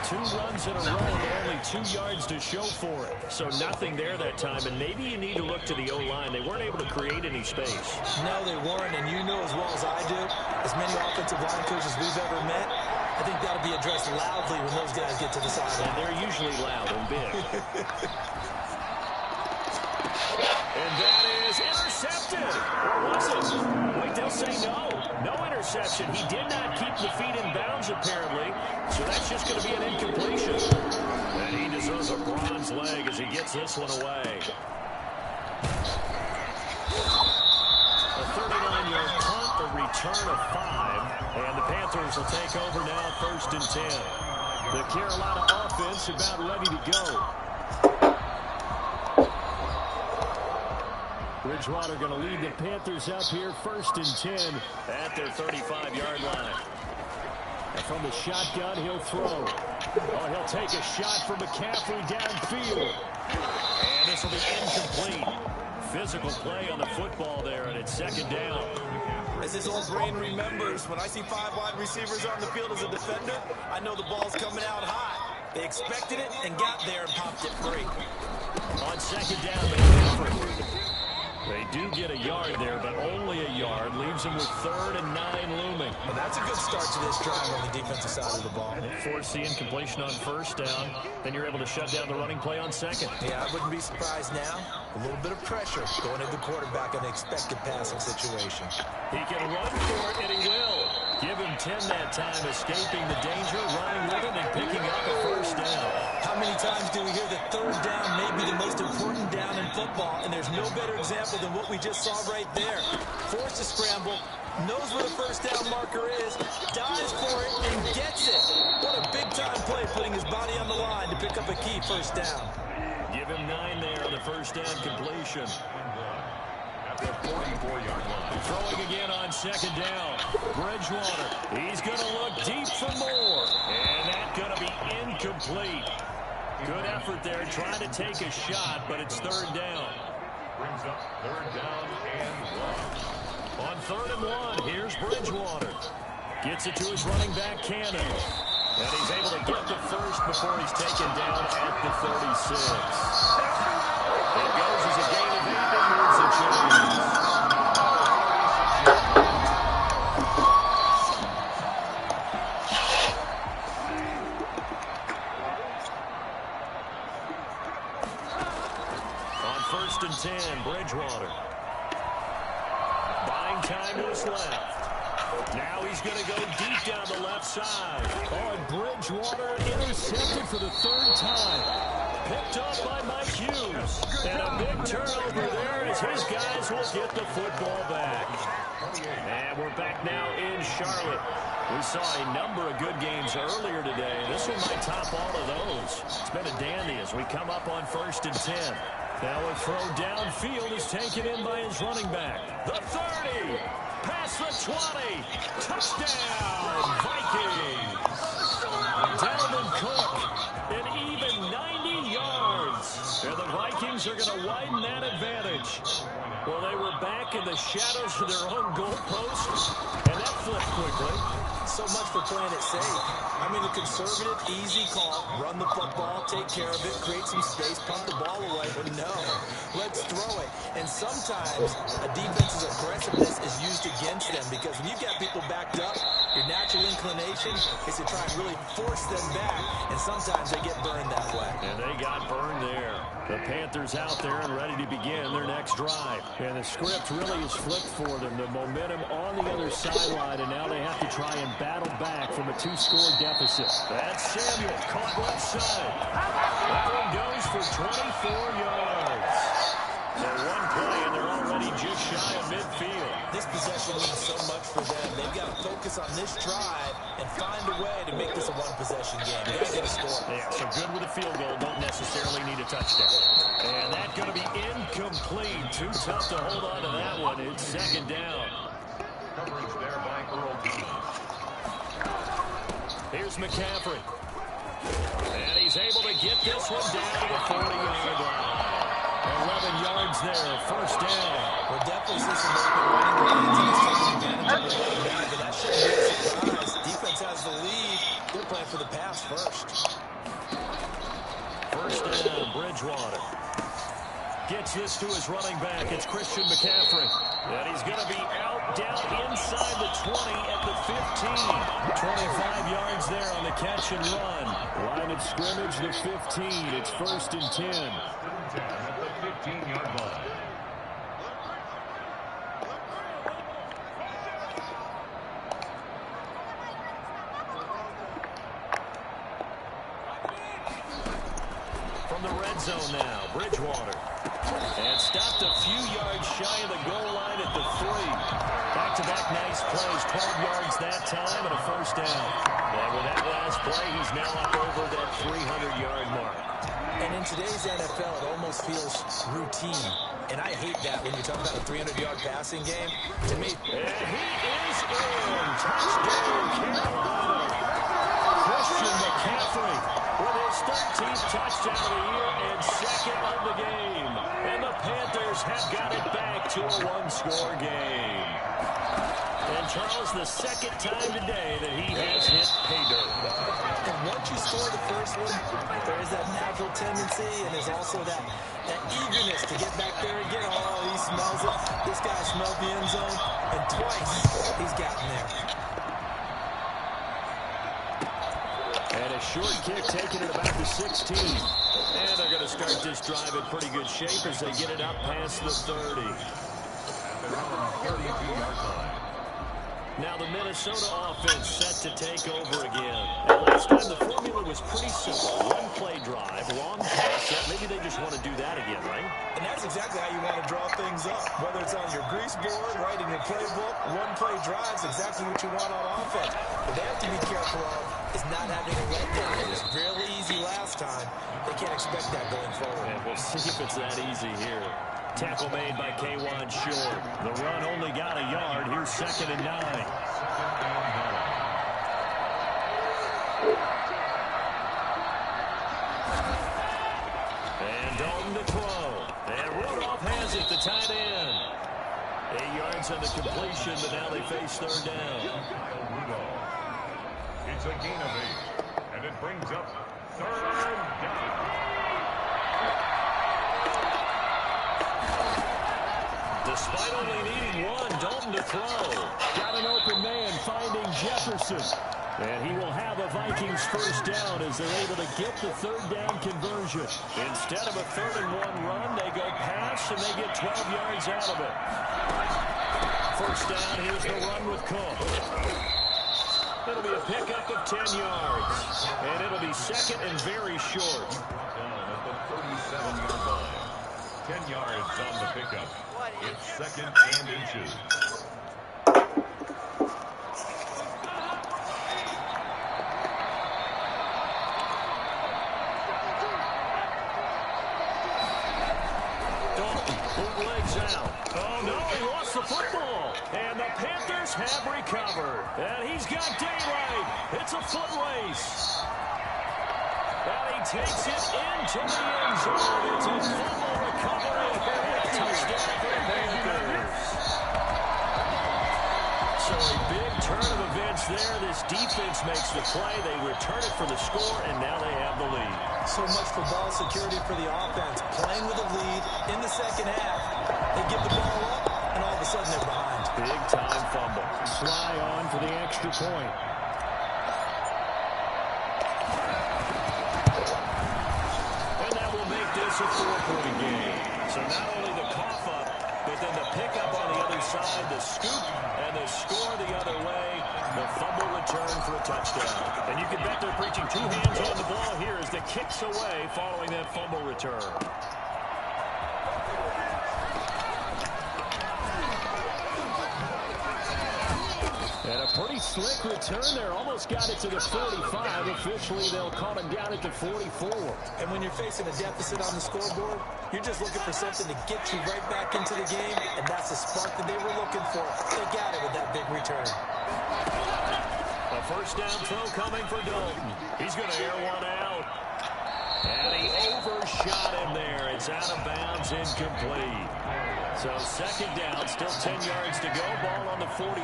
2 runs in a row, but only 2 yards to show for it. So nothing there that time, and maybe you need to look to the O-line. They weren't able to create any space. No, they weren't, and you know as well as I do, as many offensive line coaches we've ever met, I think that'll be addressed loudly when those guys get to the sideline. And they're usually loud and big. And that is intercepted. Or was it? Wait, they'll say no. No interception. He did not keep the feet in bounds, apparently. So that's just going to be an incompletion. And he deserves a bronze leg as he gets this one away. A 39-yard punt, a return of 5. And the Panthers will take over now, 1st and 10. The Carolina offense about ready to go. Bridgewater going to lead the Panthers up here, 1st and 10 at their 35-yard line. And from the shotgun, he'll throw. Oh, he'll take a shot from McCaffrey downfield. And this will be incomplete. Physical play on the football there, and it's 2nd down. As his old brain remembers, when I see 5 wide receivers on the field as a defender, I know the ball's coming out high. They expected it and got there and popped it free. On 2nd down, McCaffrey. They do get a yard there, but only a yard. Leaves them with 3rd and 9 looming. Well, that's a good start to this drive on the defensive side of the ball. Force the incompletion on 1st down. Then you're able to shut down the running play on 2nd. Yeah, I wouldn't be surprised now. A little bit of pressure going into the quarterback on an expected passing situation. He can run for it, and he will. Give him 10 that time, escaping the danger, running with it, and picking up a 1st down. How many times do we hear that 3rd down may be the most important down in football, and there's no better example than what we just saw right there. Forced to scramble, knows where the 1st down marker is, dives for it, and gets it. What a big-time play, putting his body on the line to pick up a key 1st down. Give him 9 there on the 1st down completion. At the 44-yard line. Throwing again on 2nd down. Bridgewater, he's going to look deep for more. And that's going to be incomplete. Good effort there, trying to take a shot, but it's 3rd down. Brings up 3rd down and 1. On 3rd and 1, here's Bridgewater. Gets it to his running back, Cannon. And he's able to get the 1st before he's taken down at the 36. It goes as a gain of 8 and moves the chains. On 1st and 10, Bridgewater. Buying time to his left. Now he's going to go deep down the left side. Oh, and Bridgewater intercepted for the 3rd time. Picked up by Mike Hughes. And a big turnover there as his guys will get the football back. And we're back now in Charlotte. We saw a number of good games earlier today. This one might top all of those. It's been a dandy as we come up on 1st and 10. Now a throw downfield is taken in by his running back. The 30. Past the 20. Touchdown, Vikings. Dalvin Cook, an even 90 yards. And the Vikings are going to widen that advantage. Well, they were back in the shadows of their own goalpost, and that flipped quickly. So much for playing it safe. I mean, a conservative, easy call. Run the football, take care of it, create some space, pump the ball away. But no, let's throw it. And sometimes a defense's aggressiveness is used against them because when you've got people backed up, your natural inclination is to try and really force them back. And sometimes they get burned that way. And they got burned there. The Panthers out there and ready to begin their next drive. And the script really is flipped for them. The momentum on the other sideline, and now they have to try and battle back from a 2-score deficit. That's Samuel, caught left side. That one goes for 24 yards. So one play, and they're already just shy of midfield. This possession means so much for them. They've got to focus on this drive and find a way to make this a one-possession game. They got to get a score. Yeah, so good with a field goal. Don't necessarily need a touchdown. And that's going to be incomplete. Too tough to hold on to that one. It's 2nd down. Coverage there by Earl Thomas. Here's McCaffrey. And he's able to get this one down to the 40-yard line. 11 yards there, 1st down. We'll definitely see some open running lanes, and he's taking advantage of the running back, but that shouldn't be a surprise. Defense has the lead. They're playing for the pass first. 1st down, Bridgewater. Gets this to his running back. It's Christian McCaffrey. And he's going to be out down inside the 20 at the 15. 25 yards there on the catch and run. Line of scrimmage, the 15. It's 1st and 10. At the 15-yard line. From the red zone now, Bridgewater. And stopped a few yards shy of the goal line at the 3. Back-to-back nice plays, 12 yards that time and a 1st down. And with that last play, he's now up over that 300-yard mark. And in today's NFL, it almost feels routine. And I hate that when you talk about a 300-yard passing game. To me, and he is in. Touchdown, Carolina. Christian McCaffrey with his 13th touchdown of the year and 2nd of the game. And the Panthers have got it back to a 1-score game. And Charles, the second time today that he has hit pay dirt. And once you score the first one, there is that natural tendency, and there's also that eagerness to get back there again. Oh, he smells it. This guy smelled the end zone, and twice he's gotten there. And a short kick taken at about the 16. And they're going to start this drive in pretty good shape as they get it up past the 30. Now the Minnesota offense set to take over again. And last time the formula was pretty simple. One play drive, long pass set. Maybe they just want to do that again, right? And that's exactly how you want to draw things up. Whether it's on your grease board, writing your playbook, one play drive is exactly what you want on offense. What they have to be careful of is not having a letdown. It was really easy last time. They can't expect that going forward. And we'll see if it's that easy here. Tackle made by K'Wan Short. The run only got a yard. Here's 2nd and 9. And Dalton to throw. And Rudolph has it, the tight end. 8 yards on the completion, but now they face 3rd down. It's a gain of 8, and it brings up 3rd down. Despite only needing one, Dalton to throw. Got an open man finding Jefferson. And he will have a Vikings 1st down as they're able to get the 3rd down conversion. Instead of a 3rd and 1 run, they go pass and they get 12 yards out of it. 1st down, here's the run with Cook. It'll be a pickup of 10 yards. And it'll be 2nd and very short. Down at the 37-yard line. 10 yards on the pickup. It's 2nd and inches. Dalton, bootlegs out. Oh, no, he lost the football. And the Panthers have recovered. And he's got daylight. It's a foot race. And he takes it into the end zone. It's a fumble recovery. Touchdown for the Panthers. So a big turn of events there. This defense makes the play. They return it for the score, and now they have the lead. So much for ball security for the offense. Playing with a lead in the 2nd half. They give the ball up, and all of a sudden they're behind. Big time fumble. Fly on for the extra point. And that will make this a 4-point game. So not only the cough up, but then the pickup on the other side, the scoop, and the score the other way. The fumble return for a touchdown. And you can bet they're preaching 2 hands on the ball here as the kick's away following that fumble return. And a pretty slick return there. Almost got it to the 45. Officially, they'll call him down at the 44. And when you're facing a deficit on the scoreboard, you're just looking for something to get you right back into the game, and that's the spark that they were looking for. They got it with that big return. A 1st down throw coming for Dalton. He's going to air one out. And he overshot him there. It's out of bounds, incomplete. So 2nd down, still 10 yards to go. Ball on the 43.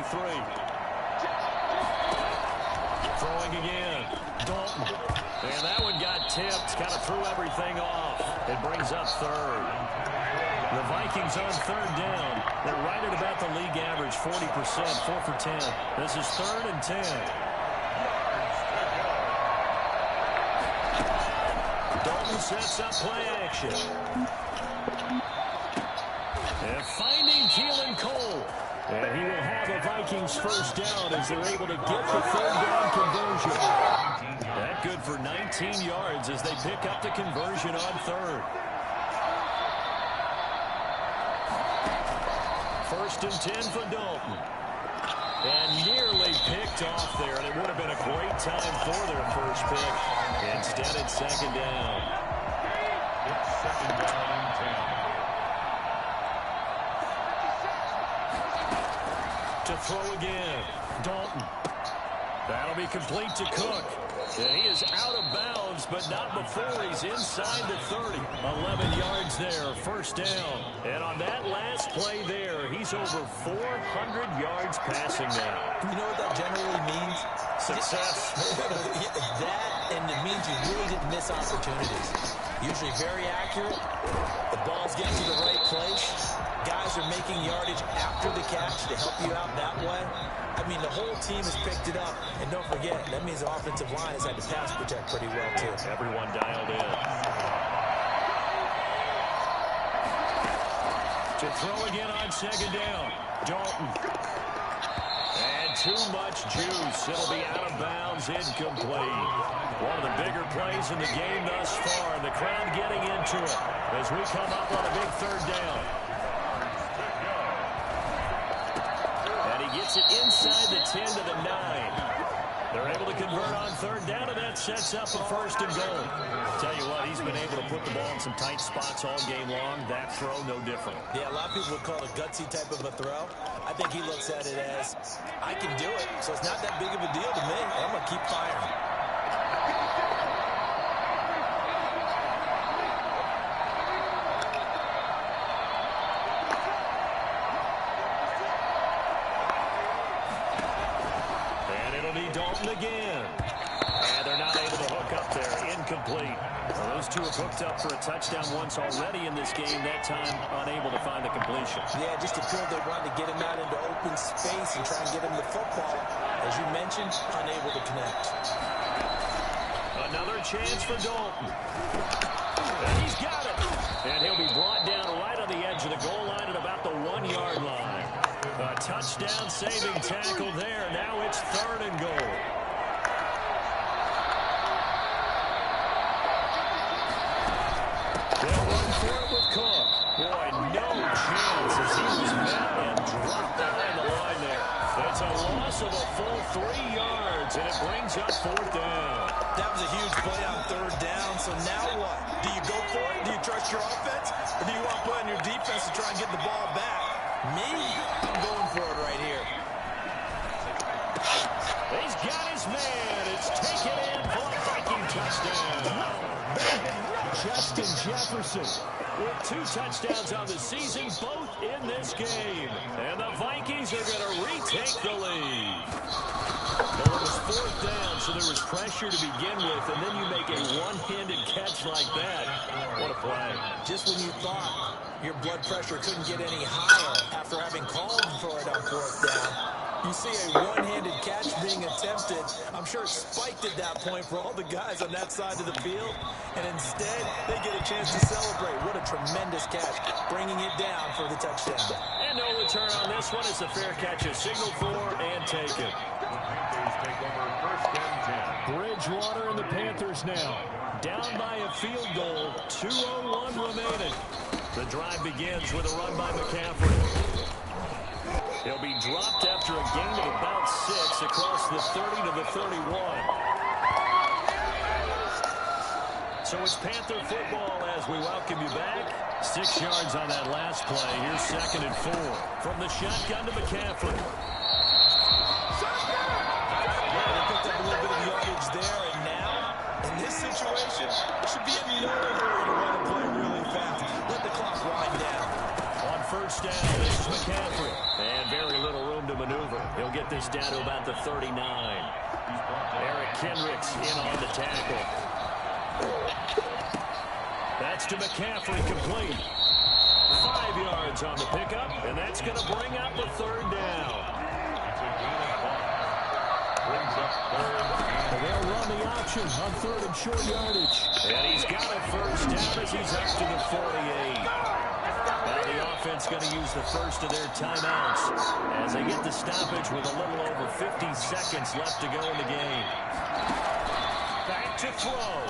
Throwing again. Dalton. And that one got tipped. Kind of threw everything off. It brings up 3rd. The Vikings on 3rd down. They're right at about the league average, 40%, 4 for 10. This is 3rd and 10. Dalton sets up play action. And finding Keelan Cole. And he will have a Vikings 1st down as they're able to get the 3rd down conversion. That good for 19 yards as they pick up the conversion on 3rd. 1st and 10 for Dalton. And nearly picked off there, and it would have been a great time for their first pick. Instead, it's 2nd down. It's 2nd down and 10. To throw again. Dalton. That'll be complete to Cook. And he is out of bounds, but not before he's inside the 30. 11 yards there, first down. And on that last play there, he's over 400 yards passing now. You know what that generally means? Success. That, and it means you really didn't miss opportunities. Usually very accurate. The ball's getting to the right place. Guys are making yardage after the catch to help you out that way. I mean, the whole team has picked it up. And don't forget, that means the offensive line has had to pass protect pretty well, too. Everyone dialed in. To throw again on second down. Dalton. And too much juice. It'll be out of bounds, incomplete. One of the bigger plays in the game thus far. The crowd getting into it as we come up on a big third down. Gets it inside the 10 to the 9. They're able to convert on third down, and that sets up a first and goal. Tell you what, he's been able to put the ball in some tight spots all game long. That throw, no different. Yeah, a lot of people would call it a gutsy type of a throw. I think he looks at it as, I can do it, so it's not that big of a deal to me. I'm going to keep firing. Again. And they're not able to hook up there. Incomplete. Well, those two have hooked up for a touchdown once already in this game. That time unable to find the completion. Yeah, just appeared they wanted to get him out into open space and try and get him the football. As you mentioned, unable to connect. Another chance for Dalton. And he's got it. And he'll be brought down right on the edge of the goal line at about the 1 yard line. A touchdown saving tackle there. Now it's third and goal. They'll run for it with Cook. Boy, no chance as he was met and dropped behind the line there. It's a loss of a full 3 yards, and it brings up fourth down. That was a huge play on third down, so now what? Do you go for it? Do you trust your offense? Or do you want to put on your defense to try and get the ball back? Me? I'm going for it right here. He's got his man. It's taken in for a Viking touchdown. Justin Jefferson with 2 touchdowns on the season, both in this game. And the Vikings are going to retake the lead. Well, it was fourth down, so there was pressure to begin with, and then you make a one-handed catch like that. What a play. Just when you thought your blood pressure couldn't get any higher after having called for it on fourth down, you see a one-handed catch being attempted. I'm sure it spiked at that point for all the guys on that side of the field. And instead, they get a chance to celebrate. What a tremendous catch, bringing it down for the touchdown. And no return on this one. It's a fair catch, a signal for and taken. Bridgewater and the Panthers now down by a field goal. 2:01 remaining. The drive begins with a run by McCaffrey. He'll be dropped after a gain of about 6 across the 30 to the 31. So it's Panther football as we welcome you back. 6 yards on that last play. Here's second and 4. From the shotgun to McCaffrey. Yeah, they picked up a little bit of yardage there, and now, in this situation, should be in no hurry to run and play really fast. Let the clock wind down. On first down, this is McCaffrey. And very little room to maneuver. He'll get this down to about the 39. Eric Kendricks in on the tackle. That's to McCaffrey, complete. 5 yards on the pickup, and that's going to bring up the third down. They'll run the option on third and short yardage. And he's got a first down as he's up to the 48. Now the offense going to use the first of their timeouts as they get the stoppage with a little over 50 seconds left to go in the game. Back to throw.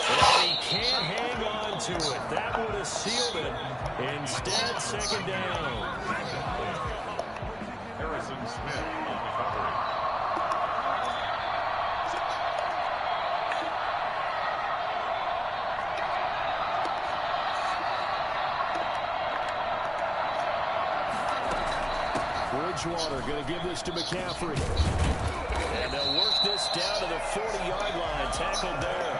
And he can't hang on to it. That would have sealed it. Instead, second down. Harrison Smith on the cover. Bridgewater going to give this to McCaffrey. And they'll work this down to the 40-yard line. Tackled there.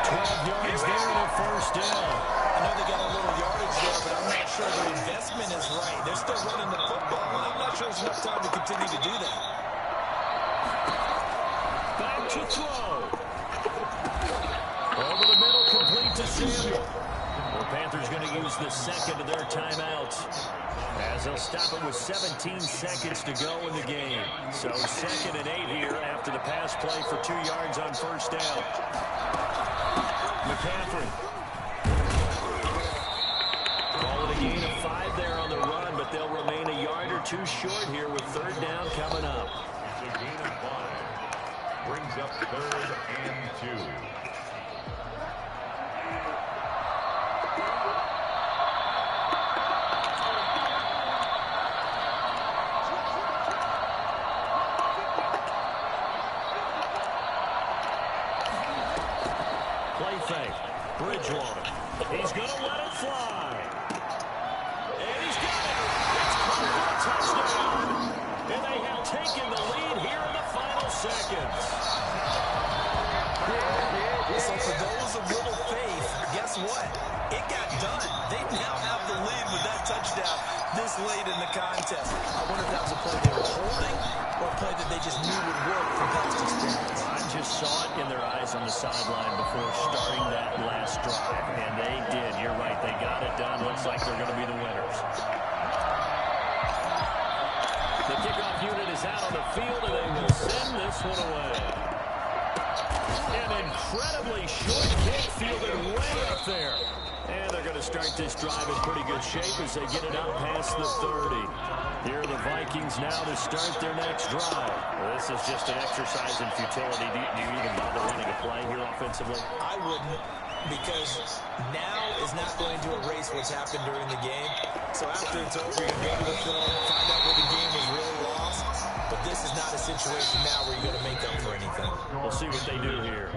12 yards there and a first down. I know they got a little yardage there, but I'm not sure the investment is right. They're still running the football, and I'm not sure there's enough time to continue to do that. Back to throw. Over the middle, complete to Samuel. The Panthers going to use the second of their timeouts, as they'll stop it with 17 seconds to go in the game. So 2nd and 8 here after the pass play for 2 yards on first down. McCaffrey. Call it a gain of 5 there on the run, but they'll remain a yard or 2 short here with 3rd down coming up. It's a gain of 5. Brings up 3rd and 2. Play fake. Bridgewater. He's going to let it fly. And he's got it. It's caught for a touchdown. And they have taken the lead here in the final seconds. So for those of little faith, guess what? It got done. They now have the lead with that touchdown this late in the contest. I wonder if that was a play they were holding or a play that they just knew would work from past experience. I just saw it in their eyes on the sideline before starting that last drive, and they did. You're right. They got it done. Looks like they're going to be the winners. The kickoff unit is out on the field, and they will send this one away. An incredibly short kick fielded way up there. And they're going to start this drive in pretty good shape as they get it out past the 30. Here are the Vikings now to start their next drive. Well, this is just an exercise in futility. Do you even bother running a play here offensively? I wouldn't, because now is not going to erase what's happened during the game. So after it's over, you can go to the film, find out where the game was really lost. But this is not a situation now where you're going to make up for anything. We'll see what they do here.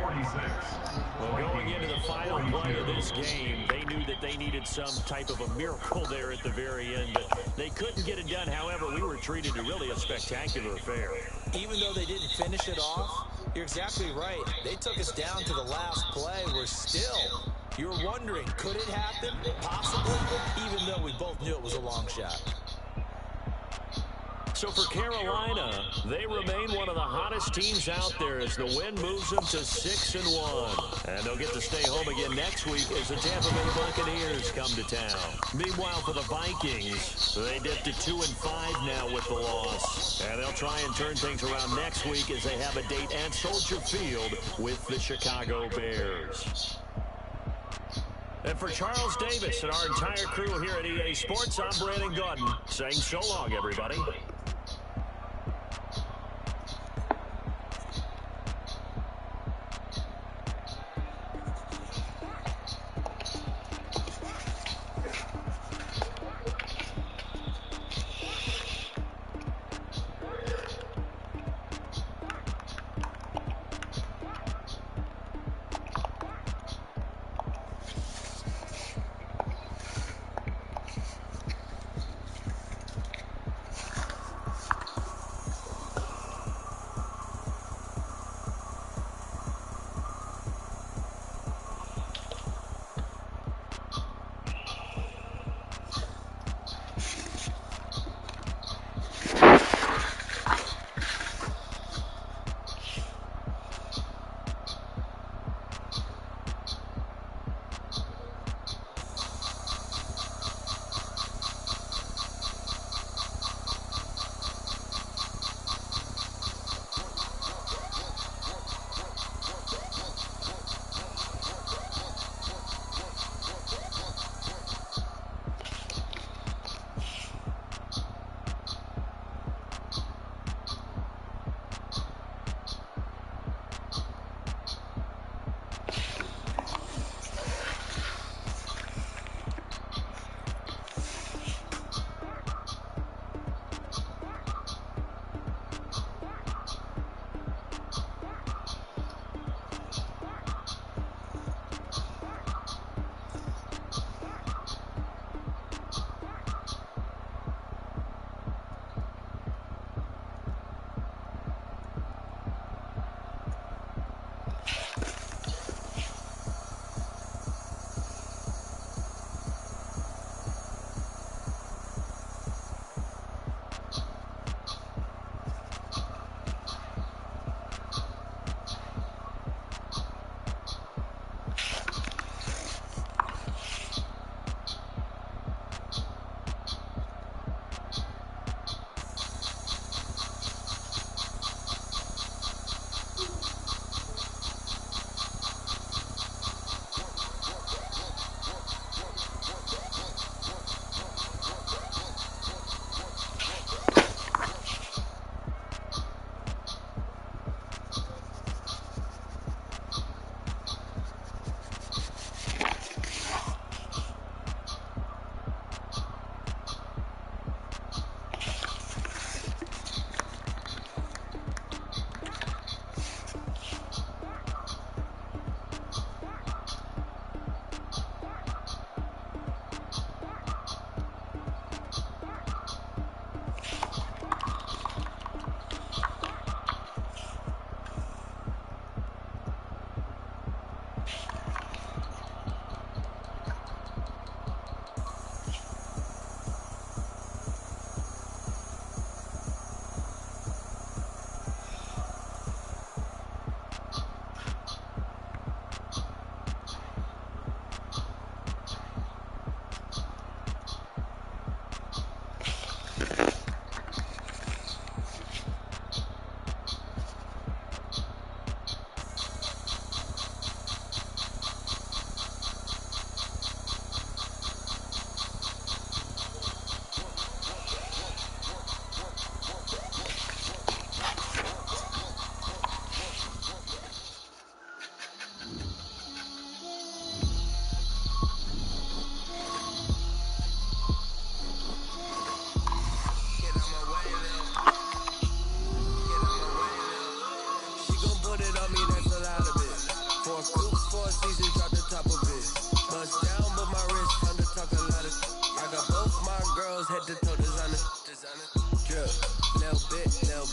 Well, going into the final play of this game, they knew that they needed some type of a miracle there at the very end, but they couldn't get it done. However, we were treated to really a spectacular affair. Even though they didn't finish it off, you're exactly right. They took us down to the last play. We're still, you're wondering, could it happen? Possibly, even though we both knew it was a long shot. So for Carolina, they remain one of the hottest teams out there as the win moves them to 6-1. And they'll get to stay home again next week as the Tampa Bay Buccaneers come to town. Meanwhile, for the Vikings, they dip to 2-5 now with the loss. And they'll try and turn things around next week as they have a date at Soldier Field with the Chicago Bears. And for Charles Davis and our entire crew here at EA Sports, I'm Brandon Gaudin saying so long, everybody.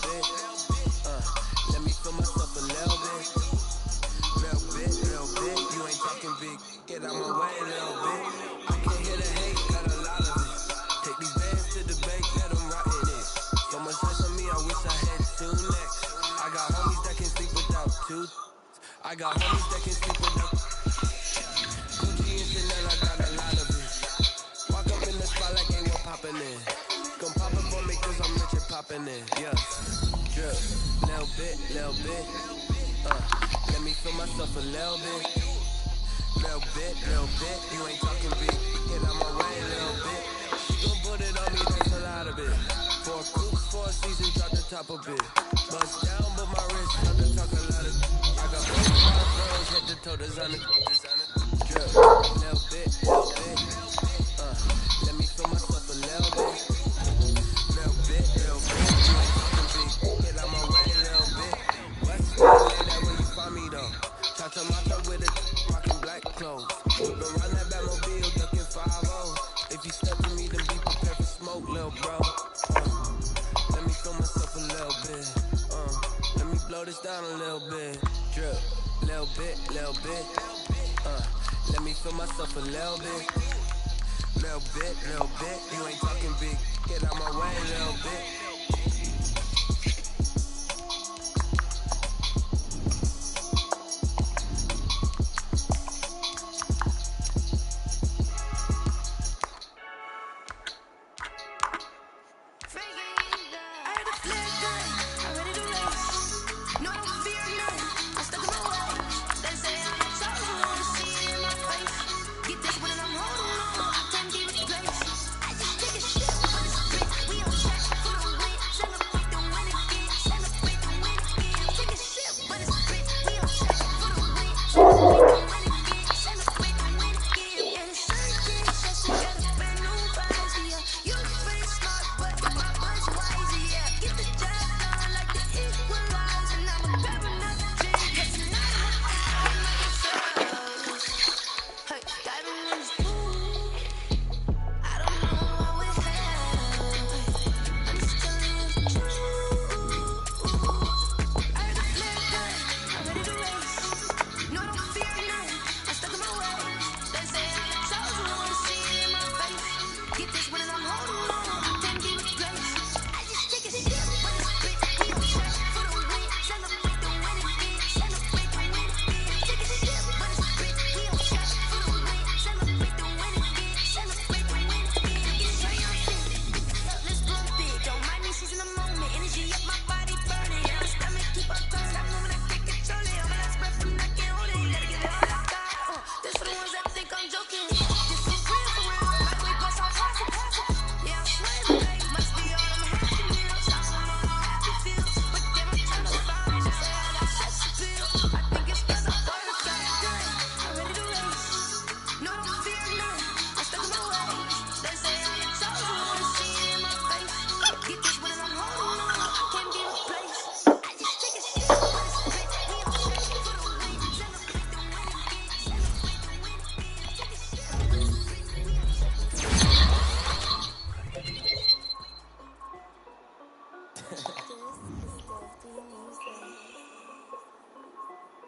bit. Let me feel myself a little bit. Little bit. You ain't talking big. Get out my way a little bit. I can't hear the hate, got a lot of it. Take these bands to the bank, let them rot in it. So much stress on me, I wish I had 2 necks. I got homies that can sleep without 2. I got homies that can sleep without Gucci and Chanel, I got a lot of it. Walk up in the spot like ain't what poppin' in. Come pop it for me cause I'm rich and poppin' in. Yeah, drip, little bit. Let me feel myself a little bit. Little bit. You ain't talking big. Get out my way a little bit. She gon' put it on me, that's a lot of it. 4 coops, 4 seasons, drop the top of it. Bust down, but my wrist, time to talk a lot of. I got both my girls, head to toe, designer. Drip, little bit. Let me feel myself a little bit. Little bit. You ain't talking big. Get out my way a little bit. West LA, that where you find me though. Touch a mata with it, rockin' black clothes. Whip around that Batmobile, duckin' 5-0. If you step to me, then be prepared for smoke, lil' bro. Let me feel myself a little bit. Let me blow this down a little bit. Drip, little bit. Let me feel myself a little bit. Little bit. You ain't talking big. Get out my way a little bit.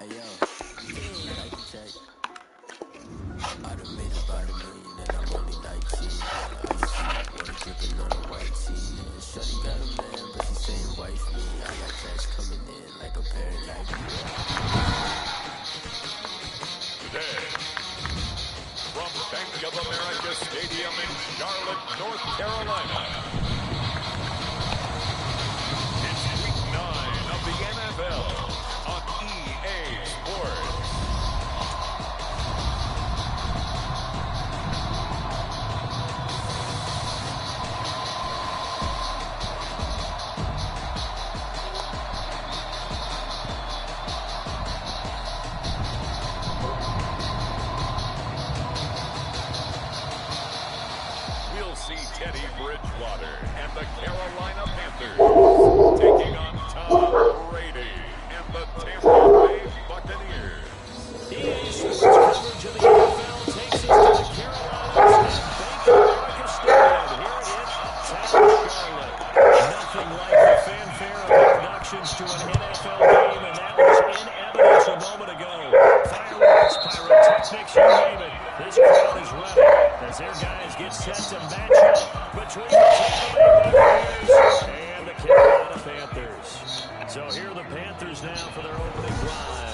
Hey yo, Nike check. I done made about $1 million and I'm only 19. I see water dripping on a white tee. Shorty got a man, but she saying wife me. I got cash coming in like a parent like me. Today, from Bank of America Stadium in Charlotte, North Carolina, it's Week 9 of the NFL on EA Sports. connections to an NFL game, and that was in evidence a moment ago. Fireworks, pyrotechnics, you name it. This crowd is ready as their guys get set to match up between the Tampa Bay Buccaneers and the Carolina Panthers. So here are the Panthers now for their opening drive.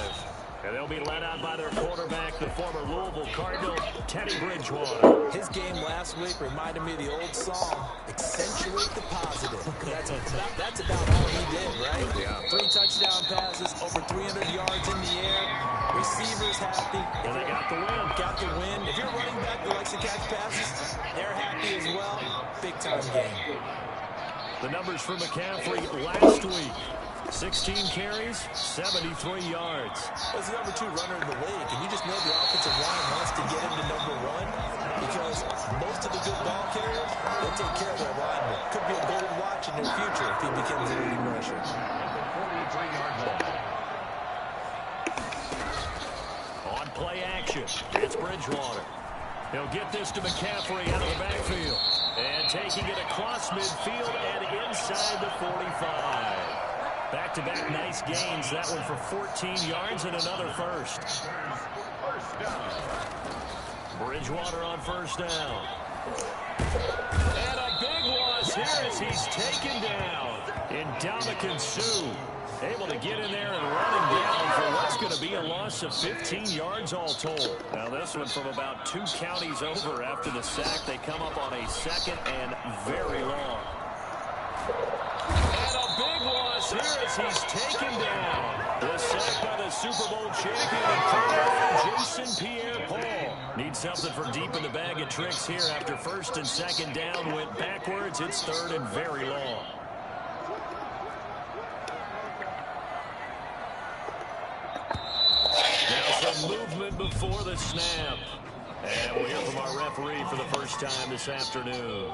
And they'll be led out by their quarterback, the former Louisville Cardinal, Teddy Bridgewater. His game last week reminded me of the old song, accentuate the positive. That's about all he did, right? Yeah. 3 touchdown passes, over 300 yards in the air. Receivers happy. And they got the win. Got the win. If you're a running back that likes to catch passes, they're happy as well. Big-time game. The numbers for McCaffrey last week. 16 carries, 73 yards. He's the number 2 runner in the league, and you just know the offensive line wants to get him to number 1 because most of the good ball carriers, they take care of their linemen. Could be a gold watch in their future if he becomes a leading rusher. On play action, it's Bridgewater. He'll get this to McCaffrey out of the backfield. And taking it across midfield and inside the 45. Back-to-back nice gains. That one for 14 yards and another first. Bridgewater on first down. And a big loss here as he's taken down. Ndamukong Suh able to get in there and run him down for what's going to be a loss of 15 yards all told. Now this one from about 2 counties over after the sack. They come up on a second and very long. And a big loss here as he's taken down. The sack by the Super Bowl champion and quarterback Jason Pierre-Paul. Needs something for deep in the bag of tricks here after first and second down went backwards. It's third and very long. Now some movement before the snap. And we'll hear from our referee for the first time this afternoon.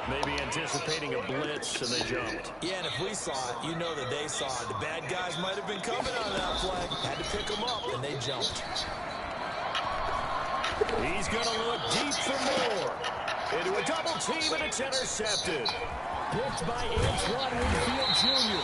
Maybe anticipating a blitz, and they jumped. Yeah, and if we saw it, you know that they saw it. The bad guys might have been coming on that play. Had to pick them up, and they jumped. He's going to look deep for more. Into a double team, and it's intercepted. Picked by Antoine Winfield Jr.